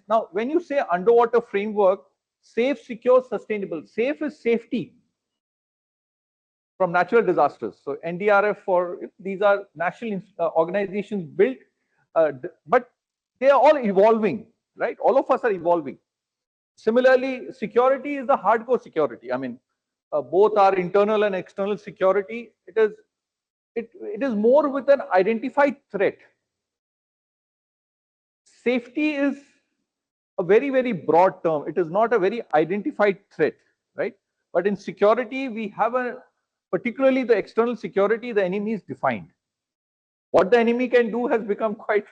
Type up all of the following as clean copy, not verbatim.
Now, when you say underwater framework, safe, secure, sustainable. Safe is safety from natural disasters. So NDRF, for these are national organizations built, but they are all evolving, right? All of us are evolving. Similarly, security is the hardcore security. I mean, both are internal and external security. It is more with an identified threat. Safety is a very, very broad term. It is not a very identified threat, right? But in security, we have particularly the external security, the enemy is defined. What the enemy can do has become quite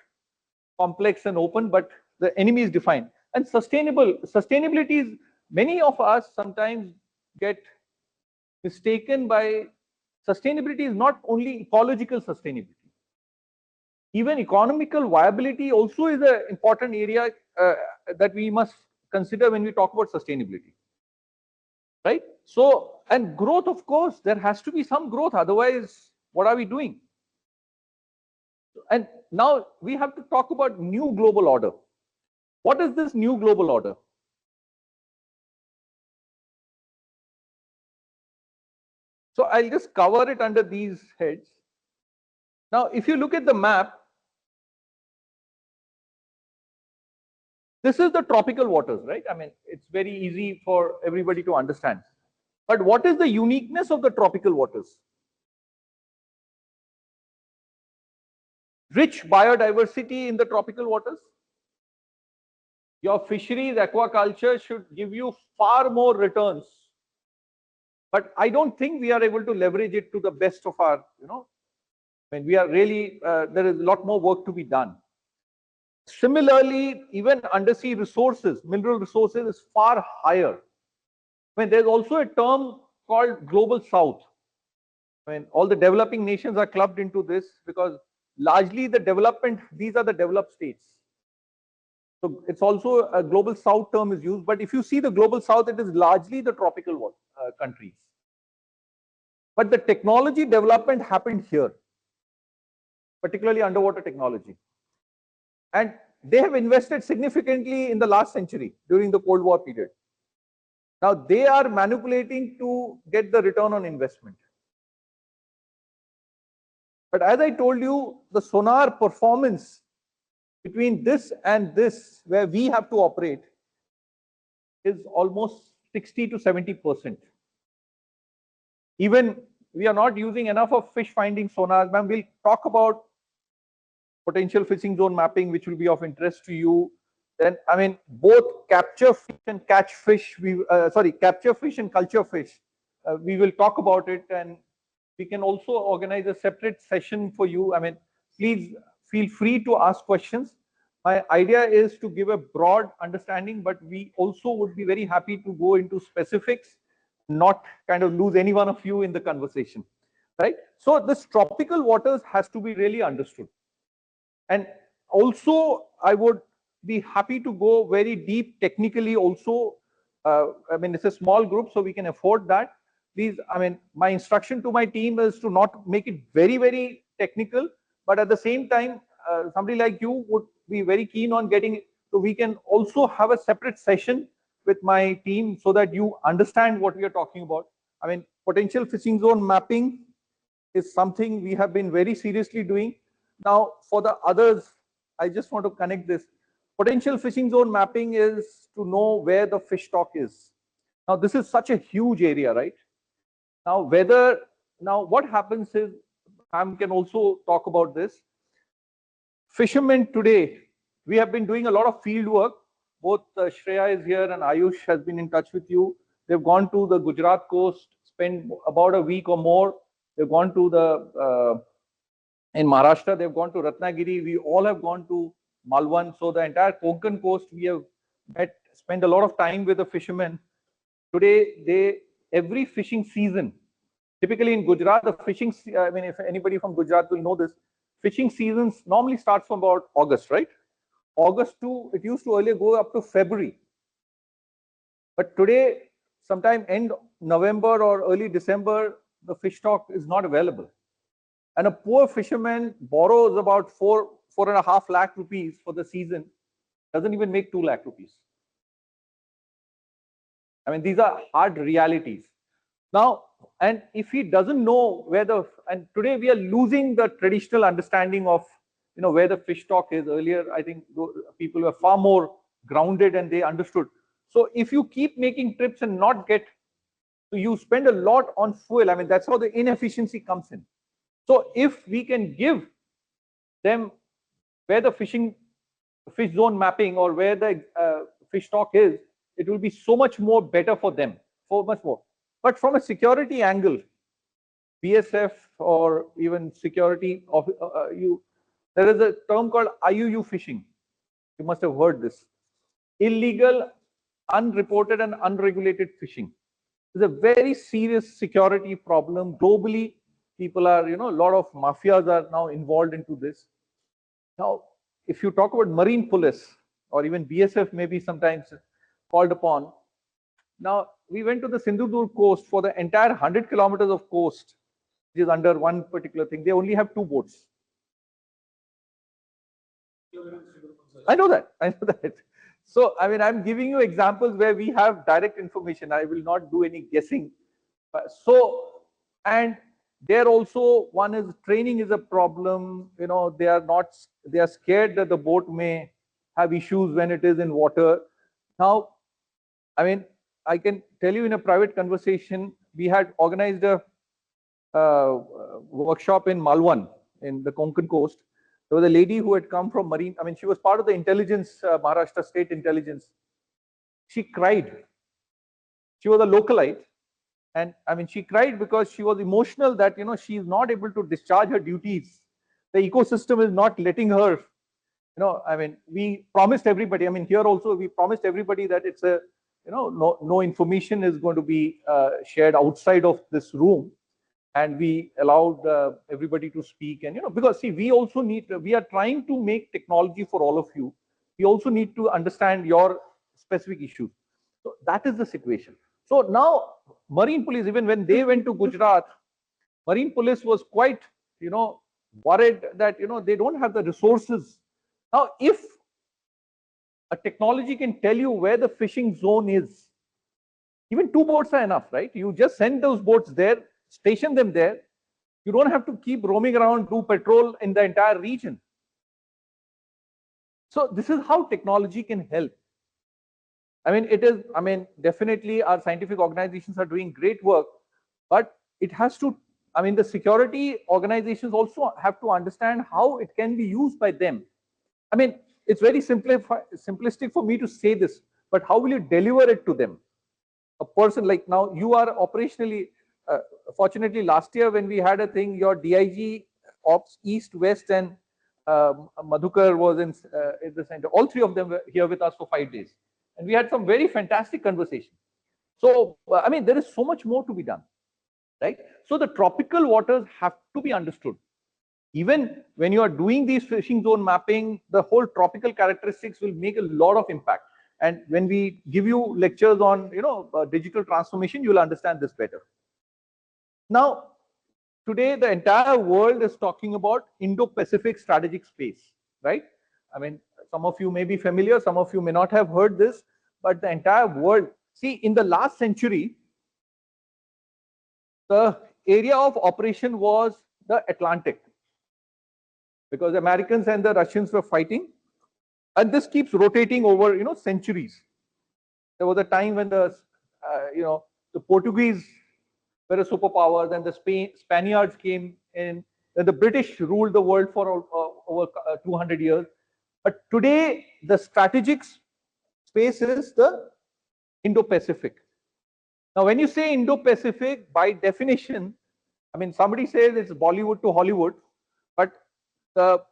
complex and open, but the enemy is defined. And sustainability is, many of us sometimes get mistaken by, sustainability is not only ecological sustainability. Even economical viability also is an important area that we must consider when we talk about sustainability, right? So, and growth, of course, there has to be some growth. Otherwise, what are we doing? And now we have to talk about new global order. What is this new global order? So I'll just cover it under these heads. Now, if you look at the map, this is the tropical waters, right? I mean, it's very easy for everybody to understand. But what is the uniqueness of the tropical waters? Rich biodiversity in the tropical waters. Your fisheries, aquaculture should give you far more returns. But I don't think we are able to leverage it to the best of our, when we are really, there is a lot more work to be done. Similarly, even undersea resources, mineral resources is far higher. I mean, there's also a term called Global South. I mean, all the developing nations are clubbed into this because largely the development, these are the developed states. So it's also a Global South term is used, but if you see the Global South, it is largely the tropical countries. But the technology development happened here, particularly underwater technology. And they have invested significantly in the last century during the Cold War period. Now they are manipulating to get the return on investment. But as I told you, the sonar performance between this and this, where we have to operate, is almost 60 to 70%. Even we are not using enough of fish finding sonars. Ma'am, we'll talk about potential fishing zone mapping, which will be of interest to you. Then, I mean, both capture fish and catch fish, capture fish and culture fish. We will talk about it, and we can also organize a separate session for you. I mean, please feel free to ask questions. My idea is to give a broad understanding, but we also would be very happy to go into specifics, not kind of lose any one of you in the conversation, right? So this tropical waters has to be really understood. And also, I would be happy to go very deep technically also. I mean, it's a small group, so we can afford that. Please, I mean, my instruction to my team is to not make it very, very technical, but at the same time, somebody like you would be very keen on getting it. So we can also have a separate session with my team so that you understand what we are talking about. I mean, potential fishing zone mapping is something we have been very seriously doing. Now, for the others, I just want to connect this. Potential fishing zone mapping is to know where the fish stock is. Now, this is such a huge area, right? Now, what happens is, Pam can also talk about this. Fishermen today, we have been doing a lot of field work. Both Shreya is here and Ayush has been in touch with you. They've gone to the Gujarat coast, spent about a week or more. They've gone to in Maharashtra, they've gone to Ratnagiri. We all have gone to Malwan. So the entire Konkan coast, we have spent a lot of time with the fishermen. Today, every fishing season, typically in Gujarat, I mean, if anybody from Gujarat will know this, fishing seasons normally starts from about August, right? August to, it used to earlier go up to February. But today, sometime end November or early December, the fish stock is not available. And a poor fisherman borrows about 4.5 lakh rupees for the season. Doesn't even make 2 lakh rupees. I mean, these are hard realities. Now, and if he doesn't know where the, and today we are losing the traditional understanding of, where the fish stock is. Earlier, I think people were far more grounded and they understood. So if you keep making trips and not get, so you spend a lot on fuel. I mean, that's how the inefficiency comes in. So if we can give them where the fish zone mapping or where the fish stock is, it will be so much more better for them, so much more. But from a security angle, BSF or even security of there is a term called IUU fishing. You must have heard this. Illegal, unreported and unregulated fishing. It's a very serious security problem. Globally, people are, a lot of mafias are now involved into this. Now, if you talk about marine police or even BSF may be sometimes called upon. Now, we went to the Sindhu coast for the entire 100 kilometers of coast, which is under one particular thing. They only have 2 boats. I know that. I know that. So, I mean, I'm giving you examples where we have direct information. I will not do any guessing. So, and there also one is training is a problem. They are scared that the boat may have issues when it is in water. Now, I mean, I can tell you in a private conversation, we had organized a workshop in Malwan in the Konkan coast. There was a lady who had come from marine. I mean, she was part of the intelligence, Maharashtra state intelligence. She cried. She was a localite. And I mean, she cried because she was emotional that, she is not able to discharge her duties. The ecosystem is not letting her, I mean, we promised everybody, I mean, here also we promised everybody that it's a, no information is going to be shared outside of this room. And we allowed everybody to speak. And, because see, we are trying to make technology for all of you. We also need to understand your specific issues. So that is the situation. So now marine police, even when they went to Gujarat, marine police was quite, worried that, they don't have the resources. Now, if a technology can tell you where the fishing zone is, even 2 boats are enough, right? You just send those boats there, station them there. You don't have to keep roaming around, do patrol in the entire region. So this is how technology can help. I mean, definitely our scientific organizations are doing great work, but it has to, I mean, the security organizations also have to understand how it can be used by them. I mean, it's very simplistic for me to say this, but how will you deliver it to them? A person like now, you are operationally, fortunately last year when we had a thing, your DIG, Ops East, West and Madhukar was in the center. All 3 of them were here with us for 5 days. And we had some very fantastic conversations. So, I mean, there is so much more to be done, right? So the tropical waters have to be understood. Even when you are doing these fishing zone mapping, the whole tropical characteristics will make a lot of impact. And when we give you lectures on, digital transformation, you will understand this better. Now, today, the entire world is talking about Indo-Pacific strategic space, right? I mean, some of you may be familiar, some of you may not have heard this, but the entire world, see, in the last century, the area of operation was the Atlantic, because the Americans and the Russians were fighting, and this keeps rotating over, centuries. There was a time when the, the Portuguese were a superpower, then the Spaniards came in, then the British ruled the world for over 200 years. But today, the strategic space is the Indo-Pacific. Now, when you say Indo-Pacific, by definition, I mean, somebody says it's Bollywood to Hollywood, but the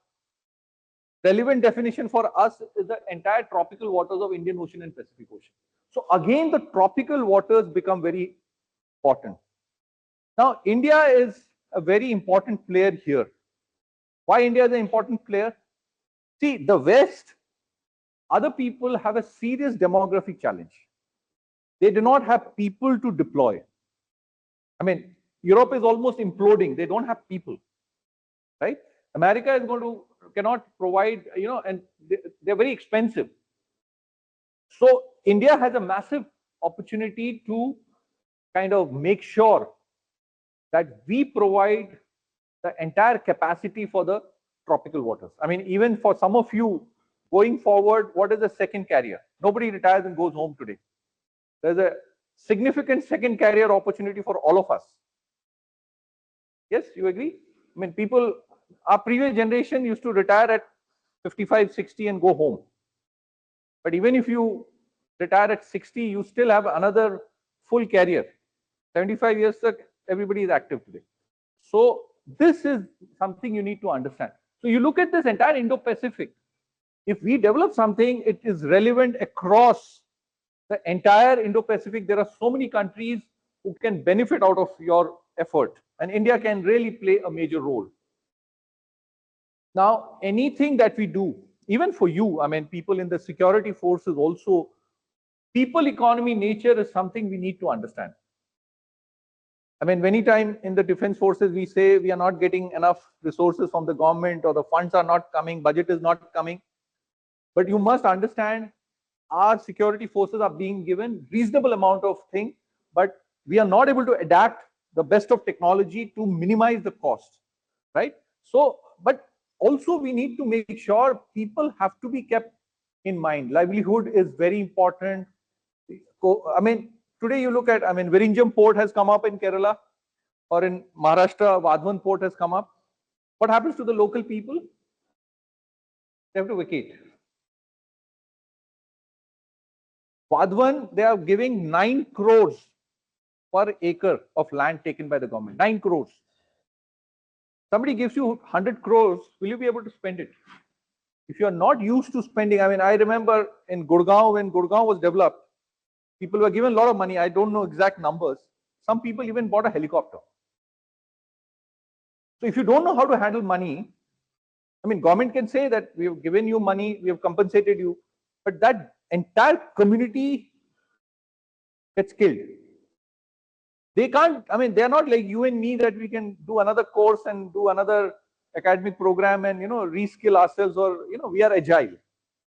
relevant definition for us is the entire tropical waters of Indian Ocean and Pacific Ocean. So again, the tropical waters become very important. Now, India is a very important player here. Why India is an important player? See, the West, other people have a serious demographic challenge. They do not have people to deploy. I mean, Europe is almost imploding. They don't have people, right? America is cannot provide, and they're very expensive. So India has a massive opportunity to kind of make sure that we provide the entire capacity for the tropical waters. I mean, even for some of you going forward, what is the second carrier? Nobody retires and goes home today. There's a significant second carrier opportunity for all of us. Yes, you agree? I mean, people, our previous generation used to retire at 55, 60 and go home. But even if you retire at 60, you still have another full career. 75 years, everybody is active today. So this is something you need to understand. So you look at this entire Indo-Pacific. If we develop something, it is relevant across the entire Indo-Pacific. There are so many countries who can benefit out of your effort, and India can really play a major role. Now, anything that we do, even for you, I mean, people in the security forces also, people economy nature is something we need to understand. I mean, many times in the defense forces, we say we are not getting enough resources from the government, or the funds are not coming, budget is not coming. But you must understand, our security forces are being given reasonable amount of things, but we are not able to adapt the best of technology to minimize the cost, right? So, but also we need to make sure people have to be kept in mind. Livelihood is very important. I mean, today you look at, I mean, Virinjam port has come up in Kerala, or in Maharashtra, Vadhavan port has come up. What happens to the local people? They have to vacate. Vadhavan, they are giving 9 crores per acre of land taken by the government. 9 crores. Somebody gives you 100 crores, will you be able to spend it? If you are not used to spending, I mean, I remember in Gurgaon, when Gurgaon was developed, people were given a lot of money. I don't know exact numbers. Some people even bought a helicopter. So if you don't know how to handle money, I mean, government can say that we have given you money, we have compensated you, but that entire community gets killed. They can't, I mean, they're not like you and me that we can do another course and do another academic program and, reskill ourselves, or, we are agile.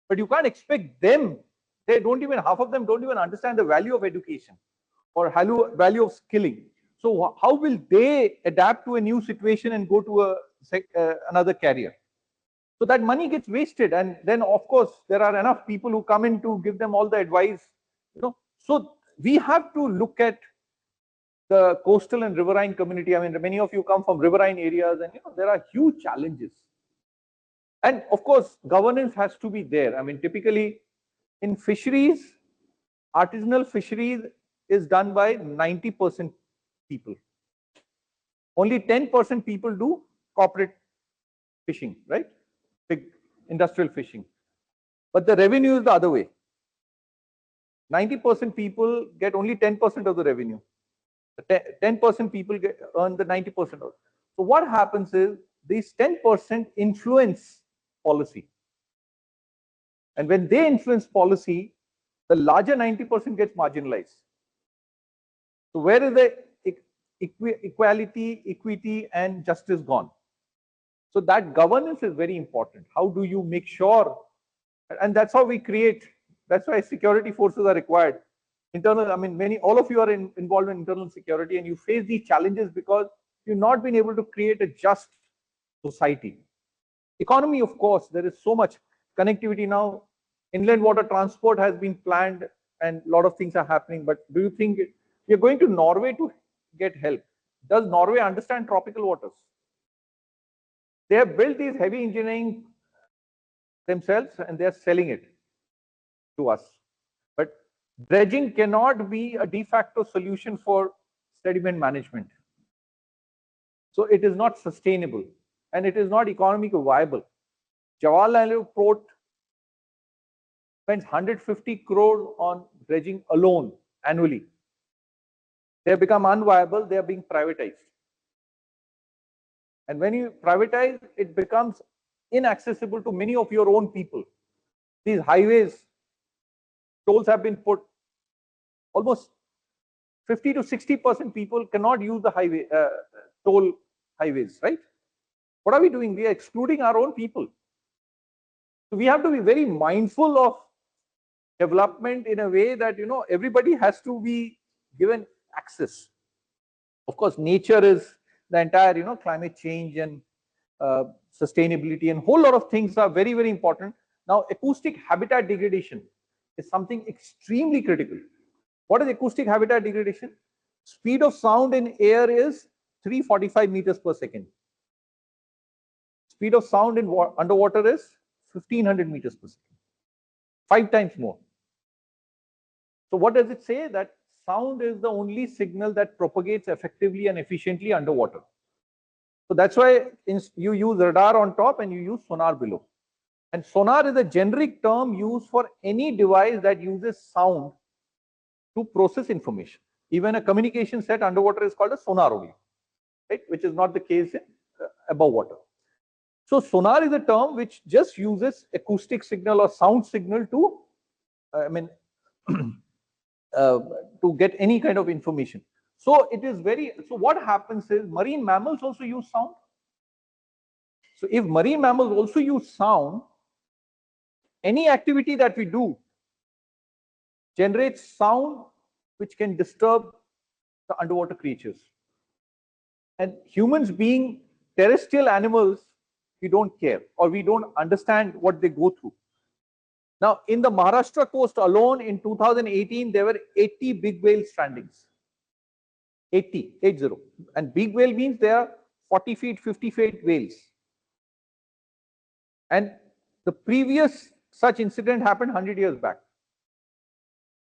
But you can't expect them, they don't even, half of them don't even understand the value of education or value of skilling. So how will they adapt to a new situation and go to another career? So that money gets wasted, and then of course there are enough people who come in to give them all the advice. So we have to look at the coastal and riverine community. I mean, many of you come from riverine areas, and there are huge challenges. And of course, governance has to be there. I mean, typically in fisheries, artisanal fisheries is done by 90% people. Only 10% people do corporate fishing, right? Big industrial fishing. But the revenue is the other way. 90% people get only 10% of the revenue. 10% people earn the 90% of it. So what happens is these 10% influence policy. And when they influence policy, the larger 90% gets marginalized. So where is the equality, equity, and justice gone? So that governance is very important. How do you make sure? And that's how we create. That's why security forces are required. Internal, I mean, all of you are involved in internal security, and you face these challenges because you've not been able to create a just society. Economy, of course, there is so much connectivity now. Inland water transport has been planned, and a lot of things are happening. But do you think you're going to Norway to get help? Does Norway understand tropical waters? They have built these heavy engineering themselves, and they are selling it to us. But dredging cannot be a de facto solution for sediment management. So it is not sustainable, and it is not economically viable. Jawaharlal Port spends 150 crore on dredging alone annually. They have become unviable, they are being privatized. And when you privatize, it becomes inaccessible to many of your own people. These highways, tolls have been put. Almost 50 to 60% people cannot use the highway, toll highways, right? What are we doing? We are excluding our own people. So we have to be very mindful of development in a way that, you know, everybody has to be given access. Of course, nature is the entire, you know, climate change and sustainability and whole lot of things are very, very important. Now, acoustic habitat degradation is something extremely critical. What is acoustic habitat degradation? Speed of sound in air is 345 meters per second. Speed of sound in underwater is 1500 meters per second, 5 times more. So what does it say? That sound is the only signal that propagates effectively and efficiently underwater. So that's why you use radar on top and you use sonar below. And sonar is a generic term used for any device that uses sound to process information. Even a communication set underwater is called a sonar only, right? Which is not the case in above water. So sonar is a term which just uses acoustic signal or sound signal to, to get any kind of information. So it is very, so what happens is marine mammals also use sound. So if marine mammals also use sound, any activity that we do generates sound which can disturb the underwater creatures. And humans being terrestrial animals, we don't care or we don't understand what they go through. Now, in the Maharashtra coast alone in 2018, there were 80 big whale strandings. 80. And big whale means they are 40 feet, 50 feet whales. And the previous such incident happened 100 years back.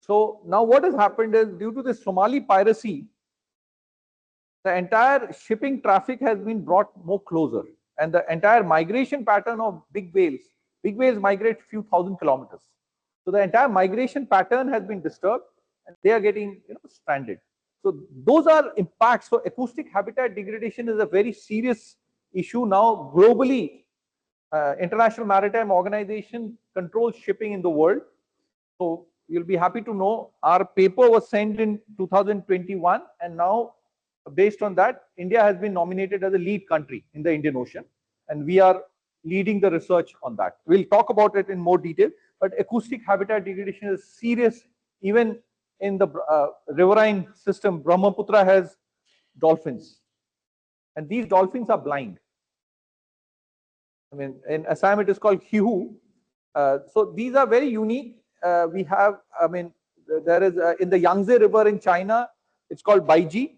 So now what has happened is, due to the Somali piracy, the entire shipping traffic has been brought more closer, and the entire migration pattern of big whales migrate few thousand kilometers. So the entire migration pattern has been disturbed and they are getting, you know, stranded. So those are impacts. So acoustic habitat degradation is a very serious issue now globally. International Maritime Organization controls shipping in the world. So you'll be happy to know our paper was sent in 2021, and now based on that, India has been nominated as a lead country in the Indian Ocean, and we are leading the research on that. We'll talk about it in more detail, but acoustic habitat degradation is serious. Even in the riverine system, Brahmaputra has dolphins, and these dolphins are blind. I mean, in Assam it is called Hihu. So these are very unique. We have, I mean, there is in the Yangtze River in China, it's called Baiji.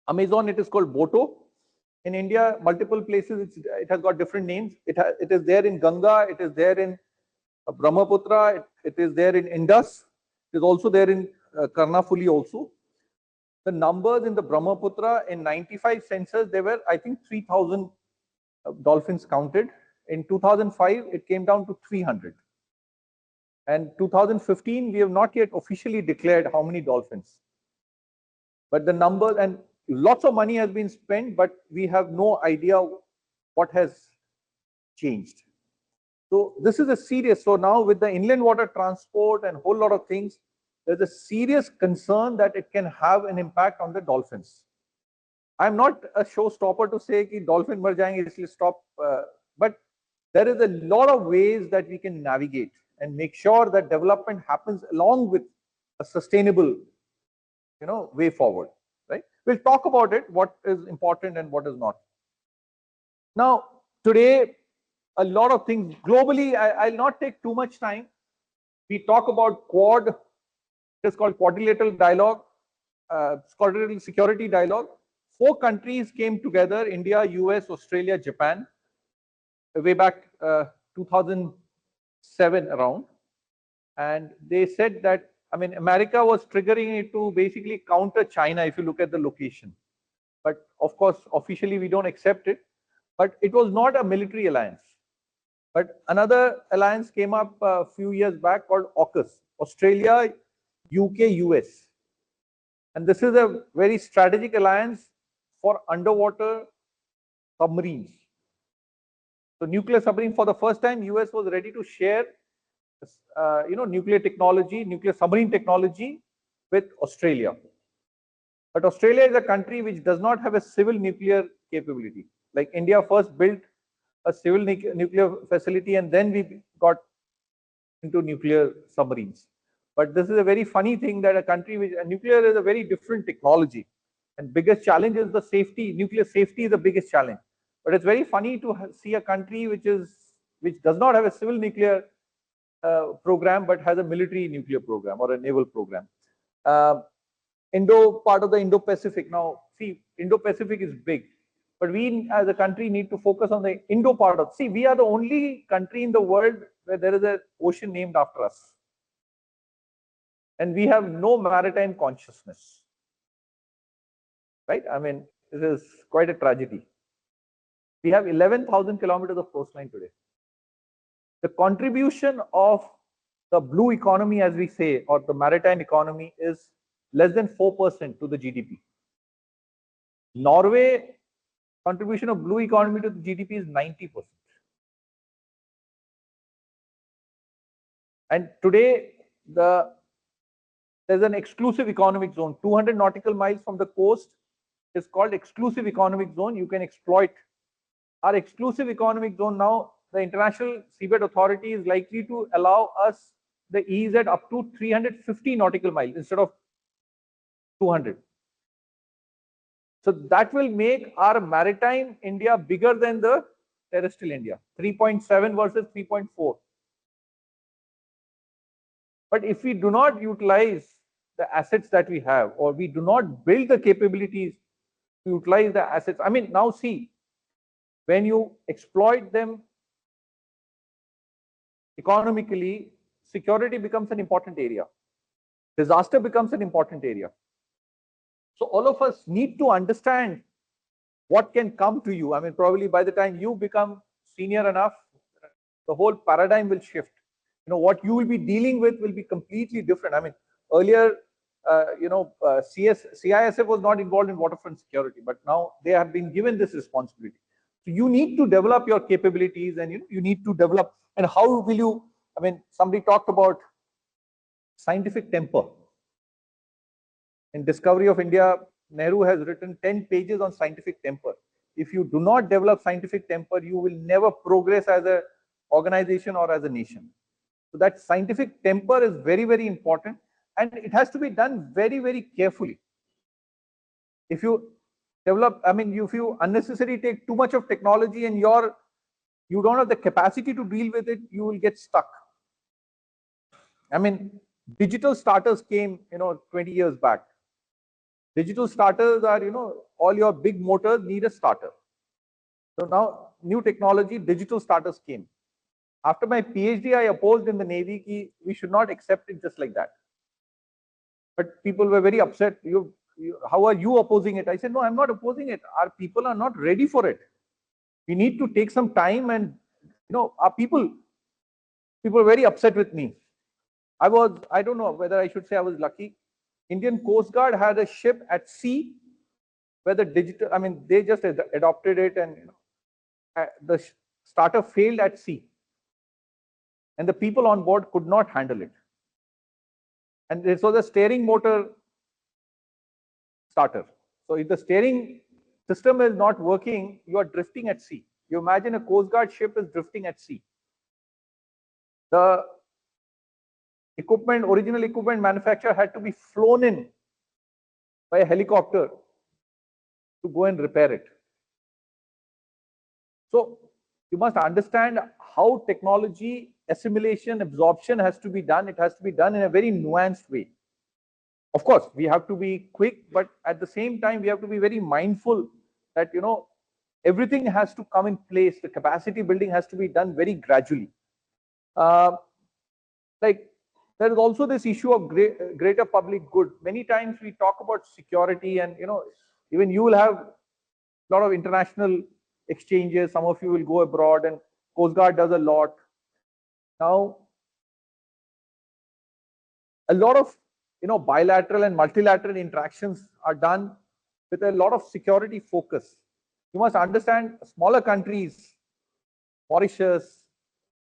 Amazon, it is called Boto. In India, multiple places, it has got different names. It is there in Ganga, it is there in Brahmaputra, it is there in Indus, it is also there in Karnafuli also. The numbers in the Brahmaputra, in 95 census, there were, I think, 3,000 dolphins counted. In 2005, it came down to 300. And 2015, we have not yet officially declared how many dolphins. But the numbers, and lots of money has been spent, but we have no idea what has changed. So this is a serious, so now with the inland water transport and whole lot of things, there's a serious concern that it can have an impact on the dolphins. I'm not a showstopper to say कि dolphin मर जाएंगे इसलिए stop, but there is a lot of ways that we can navigate and make sure that development happens along with a sustainable, you know, way forward, right? We'll talk about it, what is important and what is not. Now, today, a lot of things globally, I'll not take too much time. We talk about Quad, it is called Quadrilateral Dialogue, Quadrilateral Security Dialogue. 4 countries came together, India, US, Australia, Japan, way back 2007 around. And they said that, I mean, America was triggering it to basically counter China if you look at the location. But of course, officially we don't accept it. But it was not a military alliance. But another alliance came up a few years back called AUKUS, Australia, UK, US. And this is a very strategic alliance for underwater submarines. So nuclear submarine, for the first time, US was ready to share, you know, nuclear technology, nuclear submarine technology with Australia. But Australia is a country which does not have a civil nuclear capability. Like India first built a civil nuclear facility, and then we got into nuclear submarines. But this is a very funny thing that a country which nuclear is a very different technology, and biggest challenge is the safety. Nuclear safety is the biggest challenge. But it's very funny to see a country which does not have a civil nuclear program but has a military nuclear program or a naval program. Part of the Indo-Pacific. Now, see, Indo-Pacific is big, but we as a country need to focus on the Indo part of. See, we are the only country in the world where there is an ocean named after us, and we have no maritime consciousness. Right? I mean, this is quite a tragedy. We have 11,000 kilometers of coastline today. The contribution of the blue economy, as we say, or the maritime economy, is less than 4% to the GDP. Norway contribution of blue economy to the GDP is 90%. And today, there's an exclusive economic zone, 200 nautical miles from the coast is called exclusive economic zone. You can exploit our exclusive economic zone. Now, the International Seabed Authority is likely to allow us the EEZ up to 350 nautical miles instead of 200. So that will make our maritime India bigger than the terrestrial India, 3.7 versus 3.4. But if we do not utilize the assets that we have, or we do not build the capabilities to utilize the assets, I mean, now see, when you exploit them economically, security becomes an important area. Disaster becomes an important area. So all of us need to understand what can come to you. I mean, probably by the time you become senior enough, the whole paradigm will shift. You know, what you will be dealing with will be completely different. I mean, earlier, CISF was not involved in waterfront security, but now they have been given this responsibility. So you need to develop your capabilities, and you need to develop. And how will you? I mean, somebody talked about scientific temper. In Discovery of India, Nehru has written 10 pages on scientific temper. If you do not develop scientific temper, you will never progress as an organization or as a nation. So that scientific temper is very, very important, and it has to be done very, very carefully. If you develop, I mean, if you unnecessarily take too much of technology and you don't have the capacity to deal with it, you will get stuck. I mean, digital starters came, 20 years back. Digital starters are, all your big motors need a starter. So now, new technology, digital starters came. After my PhD, I opposed in the Navy, we should not accept it just like that. But people were very upset. How are you opposing it? I said, no, I'm not opposing it. Our people are not ready for it. We need to take some time, and our people were very upset with me. I don't know whether I should say I was lucky. Indian Coast Guard had a ship at sea where they just adopted it, and the starter failed at sea. And the people on board could not handle it. And this was a steering motor starter. So if the steering system is not working, you are drifting at sea. You imagine a Coast Guard ship is drifting at sea. The original equipment manufacturer had to be flown in by a helicopter to go and repair it. So you must understand how technology assimilation, absorption has to be done. It has to be done in a very nuanced way. Of course, we have to be quick, but at the same time, we have to be very mindful that, everything has to come in place. The capacity building has to be done very gradually. There is also this issue of greater public good. Many times we talk about security, and, even you will have a lot of international exchanges. Some of you will go abroad, and Coast Guard does a lot. Now, a lot of bilateral and multilateral interactions are done with a lot of security focus. You must understand, smaller countries, Mauritius,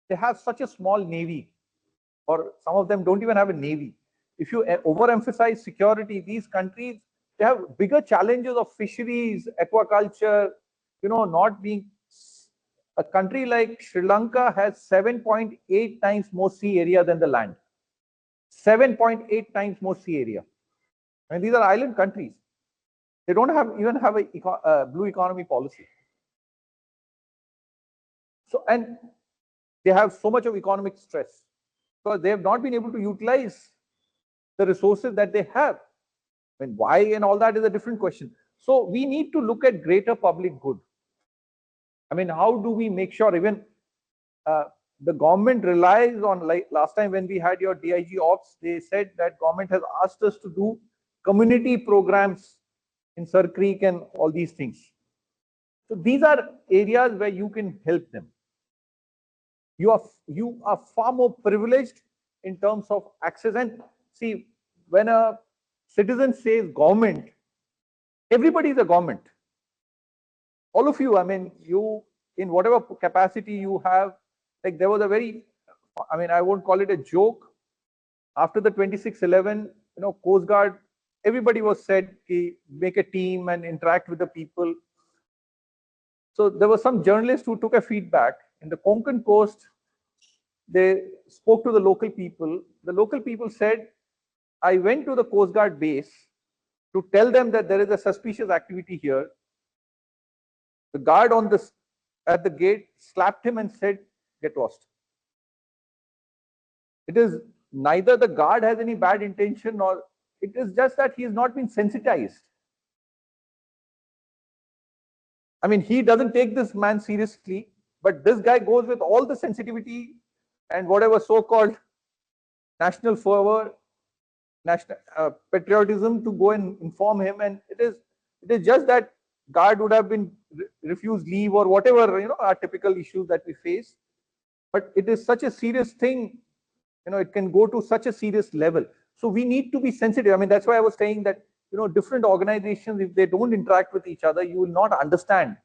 they have such a small navy, or some of them don't even have a navy. If you overemphasize security, these countries, they have bigger challenges of fisheries, aquaculture, not being A country like Sri Lanka has 7.8 times more sea area than the land. 7.8 times more sea area. And these are island countries. They don't even have a blue economy policy. So, and they have so much of economic stress because they have not been able to utilize the resources that they have. I mean, why and all that is a different question. So we need to look at greater public good. I mean, how do we make sure even the government relies on, like last time when we had your DIG Ops, they said that government has asked us to do community programs in Sir Creek and all these things. So these are areas where you can help them. You are far more privileged in terms of access. And see, when a citizen says government, everybody is a government. All of you, I mean, you in whatever capacity you have, like there was a very, I mean, I won't call it a joke. After the 26/11, Coast Guard, everybody was said, make a team and interact with the people. So there was some journalist who took a feedback in the Konkan coast. They spoke to the local people. The local people said, I went to the Coast Guard base to tell them that there is a suspicious activity here. The guard at the gate slapped him and said, get lost. It is neither the guard has any bad intention, nor it is just that he has not been sensitized. I mean, he doesn't take this man seriously, but this guy goes with all the sensitivity and whatever so-called national fervor, national patriotism to go and inform him. And it is just that guard would have been refused leave or whatever, our typical issues that we face. But it is such a serious thing, it can go to such a serious level. So we need to be sensitive. I mean, that's why I was saying that, different organizations, if they don't interact with each other, you will not understand.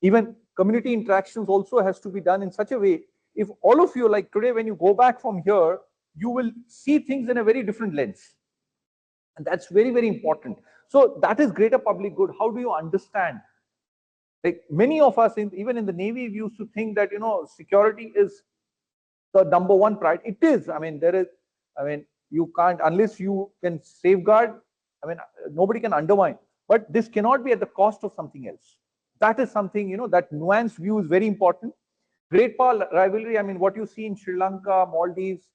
Even community interactions also has to be done in such a way. If all of you, like today, when you go back from here, you will see things in a very different lens. And that's very, very important. So that is greater public good. How do you understand? Like many of us, even in the Navy, we used to think that, security is the number one priority. It is. I mean, you can't, unless you can safeguard, nobody can undermine. But this cannot be at the cost of something else. That is something, that nuanced view is very important. Great power rivalry, I mean, what you see in Sri Lanka, Maldives,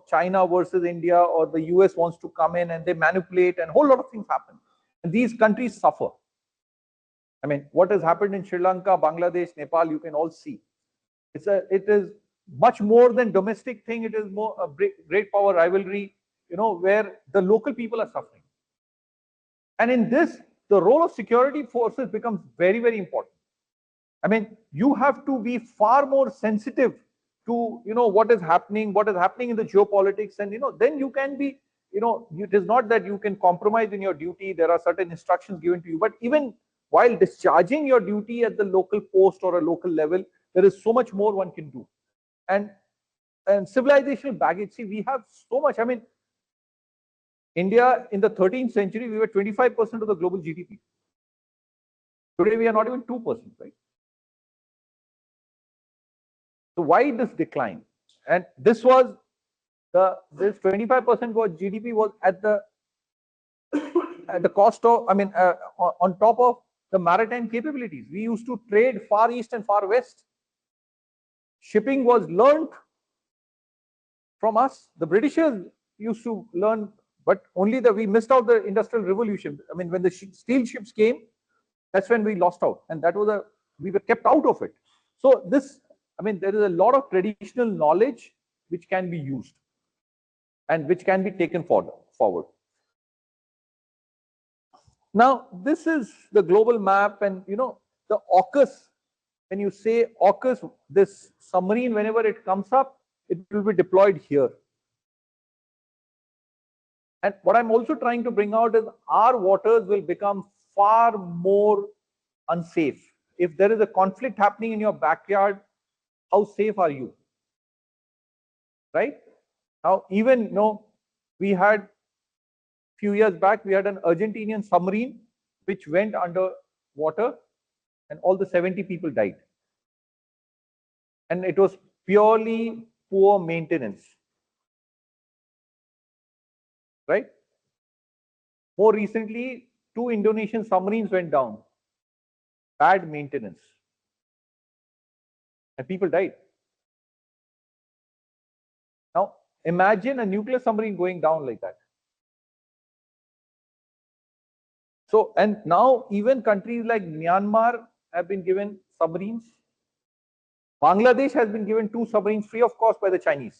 China versus India, or the US wants to come in and they manipulate, and a whole lot of things happen. And these countries suffer. I mean, what has happened in Sri Lanka, Bangladesh, Nepal, you can all see. It is much more than domestic thing. It is more a great power rivalry, where the local people are suffering. And in this, the role of security forces becomes very, very important. I mean, you have to be far more sensitive to, what is happening in the geopolitics. And, then you can be, it is not that you can compromise in your duty. There are certain instructions given to you. But even while discharging your duty at the local post or a local level, there is so much more one can do. And civilizational baggage, see, we have so much. I mean, India in the 13th century, we were 25% of the global GDP. Today, we are not even 2%, right? So why this decline? And this was this 25% was GDP was at the cost of, on top of the maritime capabilities. We used to trade far east and far west. Shipping was learned from us. The Britishers used to learn, but only we missed out the industrial revolution. I mean, when the steel ships came, that's when we lost out, and we were kept out of it. So this, there is a lot of traditional knowledge which can be used and which can be taken forward. Now, this is the global map, and the AUKUS. When you say AUKUS, this submarine, whenever it comes up, it will be deployed here. And what I'm also trying to bring out is our waters will become far more unsafe. If there is a conflict happening in your backyard, how safe are you? Right? Now, even we had few years back, we had an Argentinian submarine which went under water and all the 70 people died. And it was purely poor maintenance, right? More recently, 2 Indonesian submarines went down. Bad maintenance. And people died. Now, imagine a nuclear submarine going down like that. So, and now even countries like Myanmar have been given submarines. Bangladesh has been given 2 submarines free of cost by the Chinese.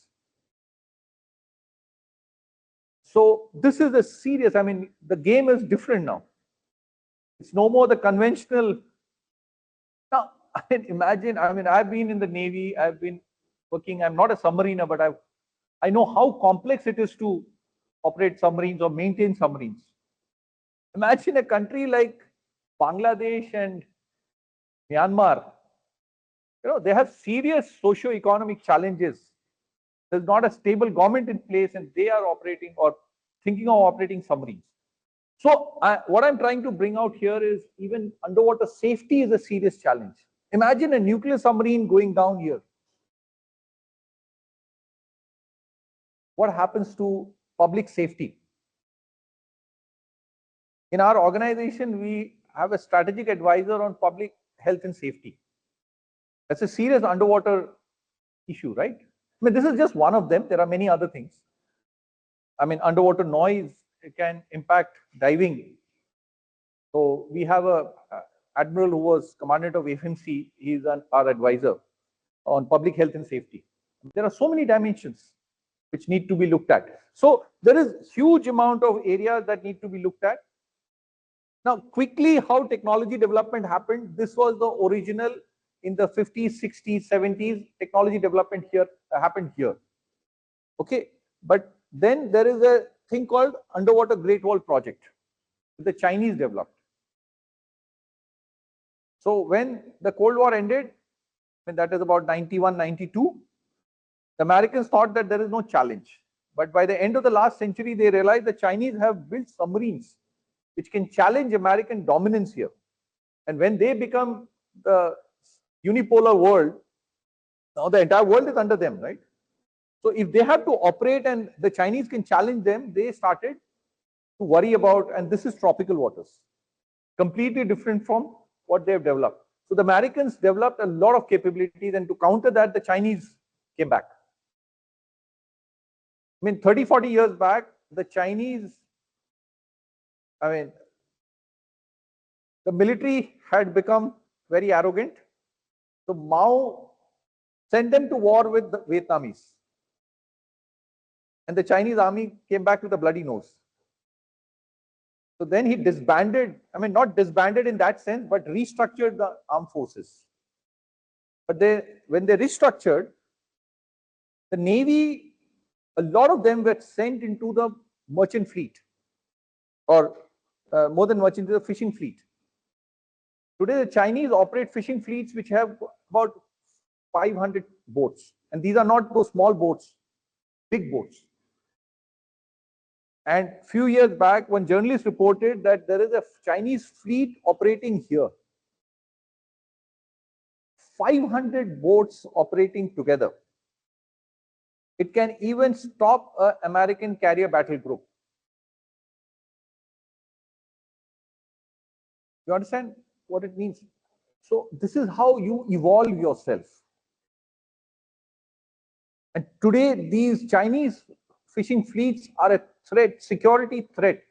So this is a serious, I mean, the game is different now. It's no more the conventional. Now, I mean, imagine, I mean, I've been in the Navy, I've been working, I'm not a submariner, but I know how complex it is to operate submarines or maintain submarines. Imagine a country like Bangladesh and Myanmar, you know, they have serious socio-economic challenges. There's not a stable government in place and they are operating or thinking of operating submarines. So what I'm trying to bring out here is even underwater safety is a serious challenge. Imagine a nuclear submarine going down here. What happens to public safety? In our organization, we have a strategic advisor on public health and safety. That's a serious underwater issue, right? I mean, this is just one of them. There are many other things. I mean, underwater noise can impact diving. So we have a admiral who was commandant of FMC. He is our advisor on public health and safety. There are so many dimensions which need to be looked at. So there is huge amount of areas that need to be looked at. Now, quickly, how technology development happened. This was the original in the 50s, 60s, 70s. Technology development here happened here. Okay, but then there is a thing called Underwater Great Wall Project. The Chinese developed. So when the Cold War ended, when that is about 91, 92, the Americans thought that there is no challenge. But by the end of the last century, they realized the Chinese have built submarines which can challenge American dominance here. And when they become the unipolar world, now the entire world is under them, right? So if they have to operate and the Chinese can challenge them, they started to worry about, and this is tropical waters, completely different from what they have developed. So the Americans developed a lot of capabilities, and to counter that, the Chinese came back. I mean, 30, 40 years back, the Chinese, I mean, the military had become very arrogant. So Mao sent them to war with the Vietnamese. And the Chinese army came back with a bloody nose. So then he disbanded, I mean, not disbanded in that sense, but restructured the armed forces. But when they restructured, the Navy, a lot of them were sent into the merchant fleet, or more than merchant, the fishing fleet. Today, the Chinese operate fishing fleets which have about 500 boats. And these are not those small boats, big boats. And few years back, one journalist reported that there is a Chinese fleet operating here. 500 boats operating together. It can even stop an American carrier battle group. You understand what it means? So this is how you evolve yourself. And today, these Chinese fishing fleets are a threat, security threat.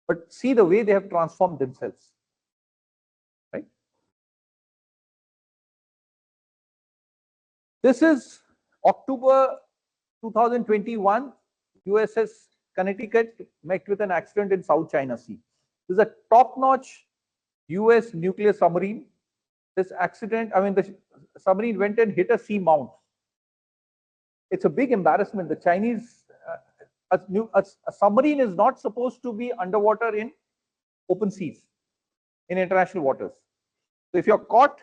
But see the way they have transformed themselves, right? This is October 2021, USS Connecticut met with an accident in South China Sea. This is a top-notch US nuclear submarine. This accident, I mean, the submarine went and hit a sea mount. It's a big embarrassment. The Chinese, a submarine is not supposed to be underwater in open seas, in international waters. So if you're caught,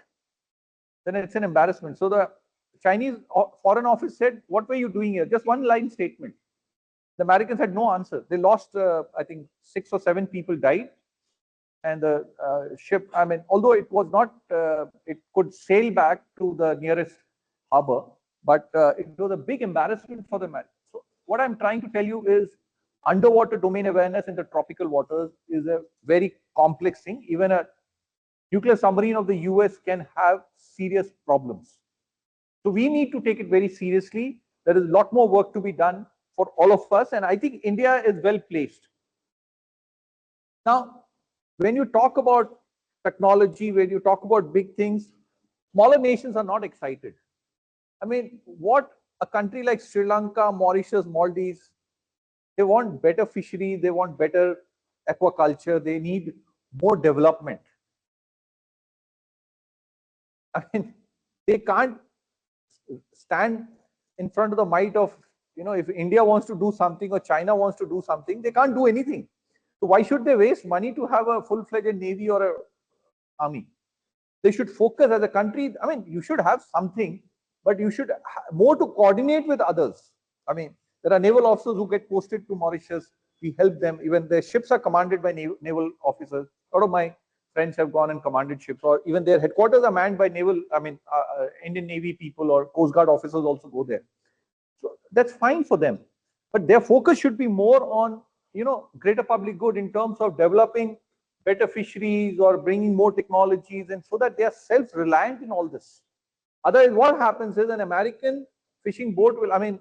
then it's an embarrassment. So the Chinese Foreign Office said, "What were you doing here?" Just one line statement. The Americans had no answer. They lost, I think, 6 or 7 people died. and the ship, I mean, although it was not, it could sail back to the nearest harbor, but it was a big embarrassment for them. So what I'm trying to tell you is underwater domain awareness in the tropical waters is a very complex thing. Even a nuclear submarine of the US can have serious problems. So we need to take it very seriously. There is a lot more work to be done for all of us, and I think India is well placed. Now, when you talk about technology, when you talk about big things, smaller nations are not excited. I mean, what a country like Sri Lanka, Mauritius, Maldives, they want better fisheries, they want better aquaculture, they need more development. I mean, they can't stand in front of the might of, if India wants to do something or China wants to do something, they can't do anything. So why should they waste money to have a full-fledged navy or a army? They should focus as a country. I mean, you should have something, but you should more to coordinate with others. I mean, there are naval officers who get posted to Mauritius. We help them. Even their ships are commanded by naval officers. A lot of my friends have gone and commanded ships, or even their headquarters are manned by naval, Indian Navy people or Coast Guard officers also go there. So that's fine for them. But their focus should be more on, greater public good in terms of developing better fisheries or bringing more technologies, and so that they are self-reliant in all this. Otherwise, what happens is an American fishing boat will,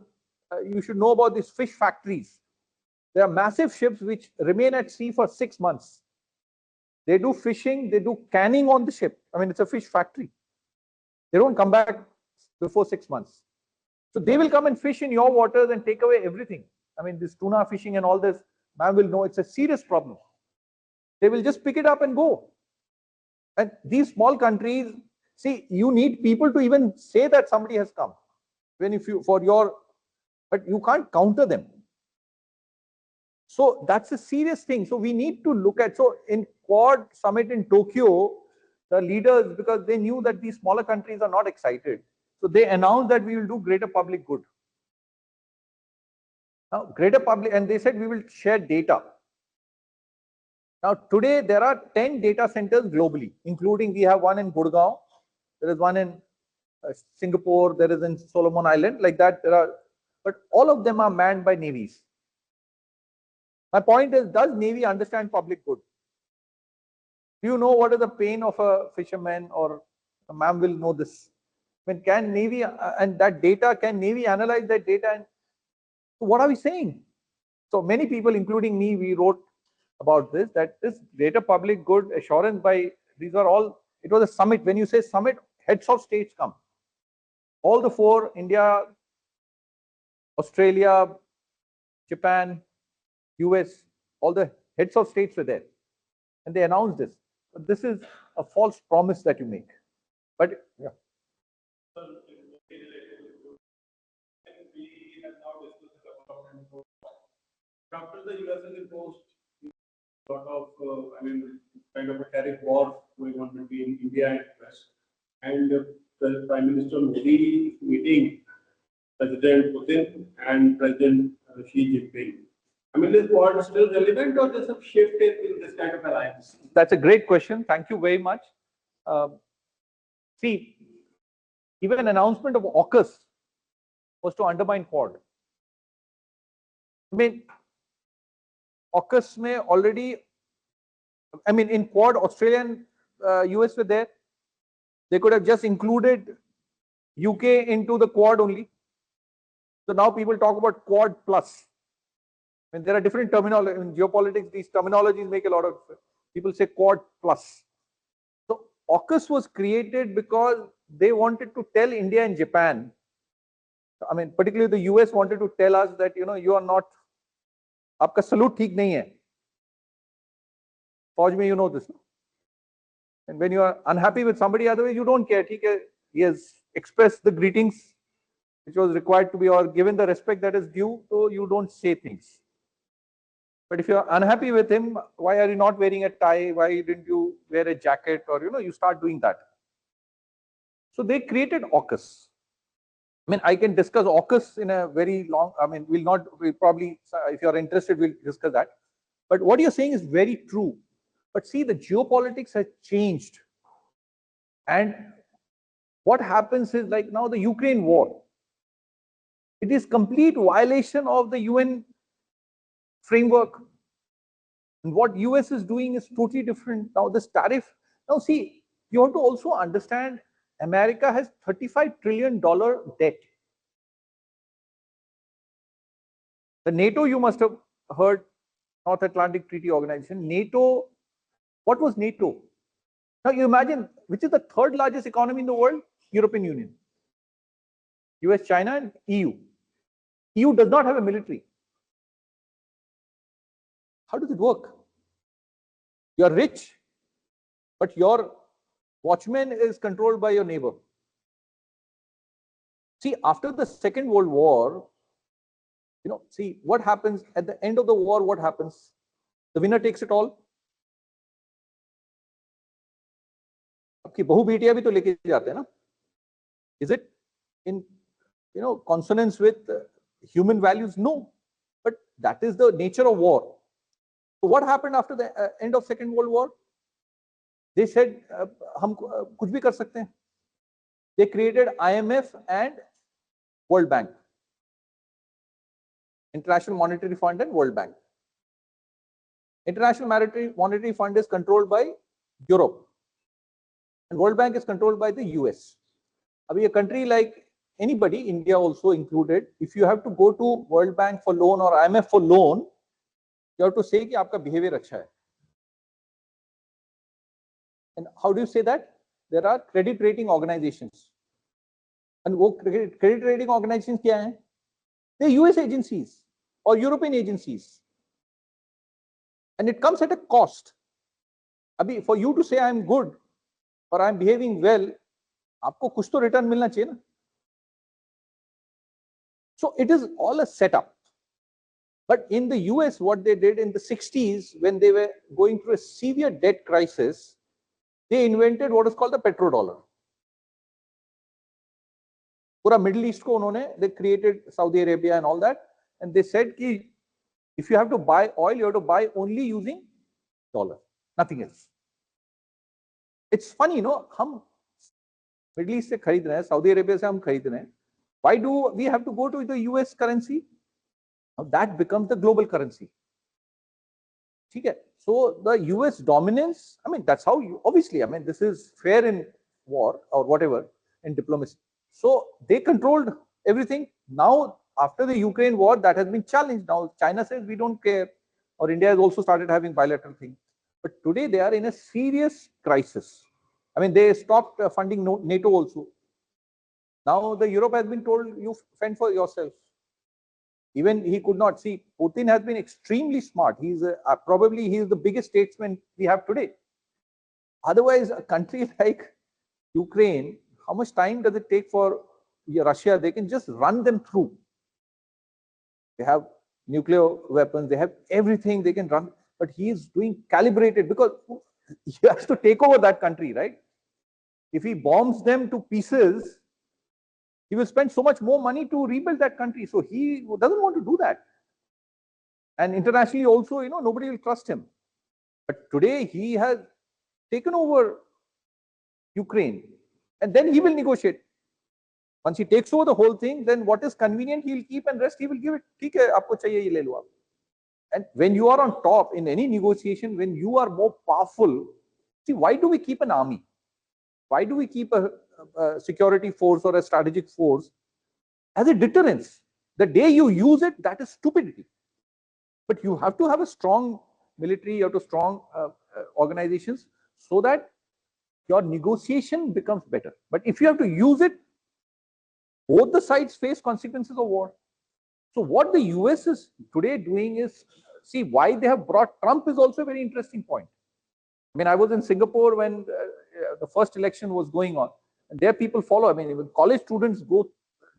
you should know about these fish factories. There are massive ships which remain at sea for 6 months. They do fishing, they do canning on the ship. I mean, it's a fish factory. They don't come back before 6 months. So they will come and fish in your waters and take away everything. I mean, this tuna fishing and all this, man will know it's a serious problem. They will just pick it up and go. And these small countries, see, you need people to even say that somebody has come. But you can't counter them. So that's a serious thing. So we need to look at, so in Quad Summit in Tokyo, the leaders, because they knew that these smaller countries are not excited, so they announced that we will do greater public good. Now, greater public, and they said we will share data. Now, today there are 10 data centers globally, including we have one in Gurgaon, there is one in Singapore, there is in Solomon Island, like that there are, but all of them are manned by navies. My point is, does Navy understand public good? Do you know what is the pain of a fisherman, or a ma'am will know this? When can Navy and that data, can Navy analyze that data? And so what are we saying? So many people, including me, we wrote about this, that this greater public good assurance by, these are all, it was a summit. When you say summit, heads of states come. All the four, India, Australia, Japan, US, all the heads of states were there. And they announced this. But this is a false promise that you make. But yeah. After the US has imposed a lot of, kind of a tariff war going on between India and US, and the Prime Minister Modi meeting President Putin and President Xi Jinping. I mean, is Quad still relevant, or there's some shift in this kind of alliance? That's a great question. Thank you very much. See, even an announcement of AUKUS was to undermine Quad. I mean, AUKUS may already, in Quad, Australia and US were there. They could have just included UK into the Quad only. So now people talk about Quad plus. And there are different terminology in geopolitics. These terminologies make a lot of people say Quad plus. So AUKUS was created because they wanted to tell India and Japan. Particularly the US wanted to tell us that you are not. आपका salute ठीक नहीं है. फौज में, you know this. And when you are unhappy with somebody, otherwise you don't care. He has expressed the greetings which was required to be, or given the respect that is due, so you don't say things. But if you are unhappy with him, why are you not wearing a tie? Why didn't you wear a jacket? Or you start doing that. So they created AUKUS. I can discuss AUKUS in a very long. We'll probably, if you are interested, we'll discuss that. But what you're saying is very true. But see, the geopolitics has changed. And what happens is, like now the Ukraine war, it is complete violation of the UN framework. And what US is doing is totally different. Now this tariff, now see, you have to also understand America has $35 trillion debt. The NATO, you must have heard, North Atlantic Treaty Organization. NATO, what was NATO? Now you imagine, which is the third largest economy in the world? European Union. US, China, and EU. EU does not have a military. How does it work? You're rich, but your watchman is controlled by your neighbor. See, after the Second World War, see what happens at the end of the war, what happens? The winner takes it all. आपकी बहू बेटियां भी तो लेके जाते हैं ना? Is it in consonance with human values? No, but that is the nature of war. So what happened after the end of Second World War? They said हम कुछ भी कर सकते हैं. They created IMF and World Bank, International Monetary Fund and World Bank. International Monetary Fund is controlled by Europe, and World Bank is controlled by the US. A country like anybody, India also included, if you have to go to World Bank for loan or IMF for loan, you have to say कि आपका behavior अच्छा है. And how do you say that? There are credit rating organizations. And वो credit rating organizations क्या हैं? They're US agencies or European agencies. And it comes at a cost. For you to say I'm good or I'm behaving well, आपको कुछ तो return मिलना चाहिए ना? So it is all a setup. But in the US, what they did in the 60s, when they were going through a severe debt crisis, they invented what is called the petrodollar. पूरा Middle East को उन्होंने, they created Saudi Arabia and all that, and they said कि if you have to buy oil, you have to buy only using dollar, nothing else. It's funny, हम Middle East से खरीद रहे हैं, Saudi Arabia से हम खरीद रहे हैं. Why do we have to go to the US currency? Now that becomes the global currency. Okay. So the US dominance, that's how you, obviously, this is fair in war or whatever in diplomacy. So they controlled everything. Now, after the Ukraine war, that has been challenged. Now China says we don't care, or India has also started having bilateral things. But today they are in a serious crisis. They stopped funding NATO also. Now the Europe has been told you fend for yourself. Even he could not see. Putin has been extremely smart. He's probably he is the biggest statesman we have today. Otherwise, a country like Ukraine, how much time does it take for Russia? They can just run them through. They have nuclear weapons. They have everything they can run. But he is doing calibrated because he has to take over that country, right? If he bombs them to pieces, he will spend so much more money to rebuild that country. So he doesn't want to do that. And internationally also, nobody will trust him. But today he has taken over Ukraine, and then he will negotiate. Once he takes over the whole thing, then what is convenient he'll keep, and rest he will give it. ठीक है, आपको चाहिए ये ले लो आप. And when you are on top in any negotiation, when you are more powerful, see, why do we keep an army? Why do we keep a security force or a strategic force? As a deterrence. The day you use it, that is stupidity. But you have to have a strong military, you have to strong organizations so that your negotiation becomes better. But if you have to use it, both the sides face consequences of war. So what the US is today doing is, see, why they have brought Trump is also a very interesting point. I was in Singapore when the first election was going on, and there people follow. Even college students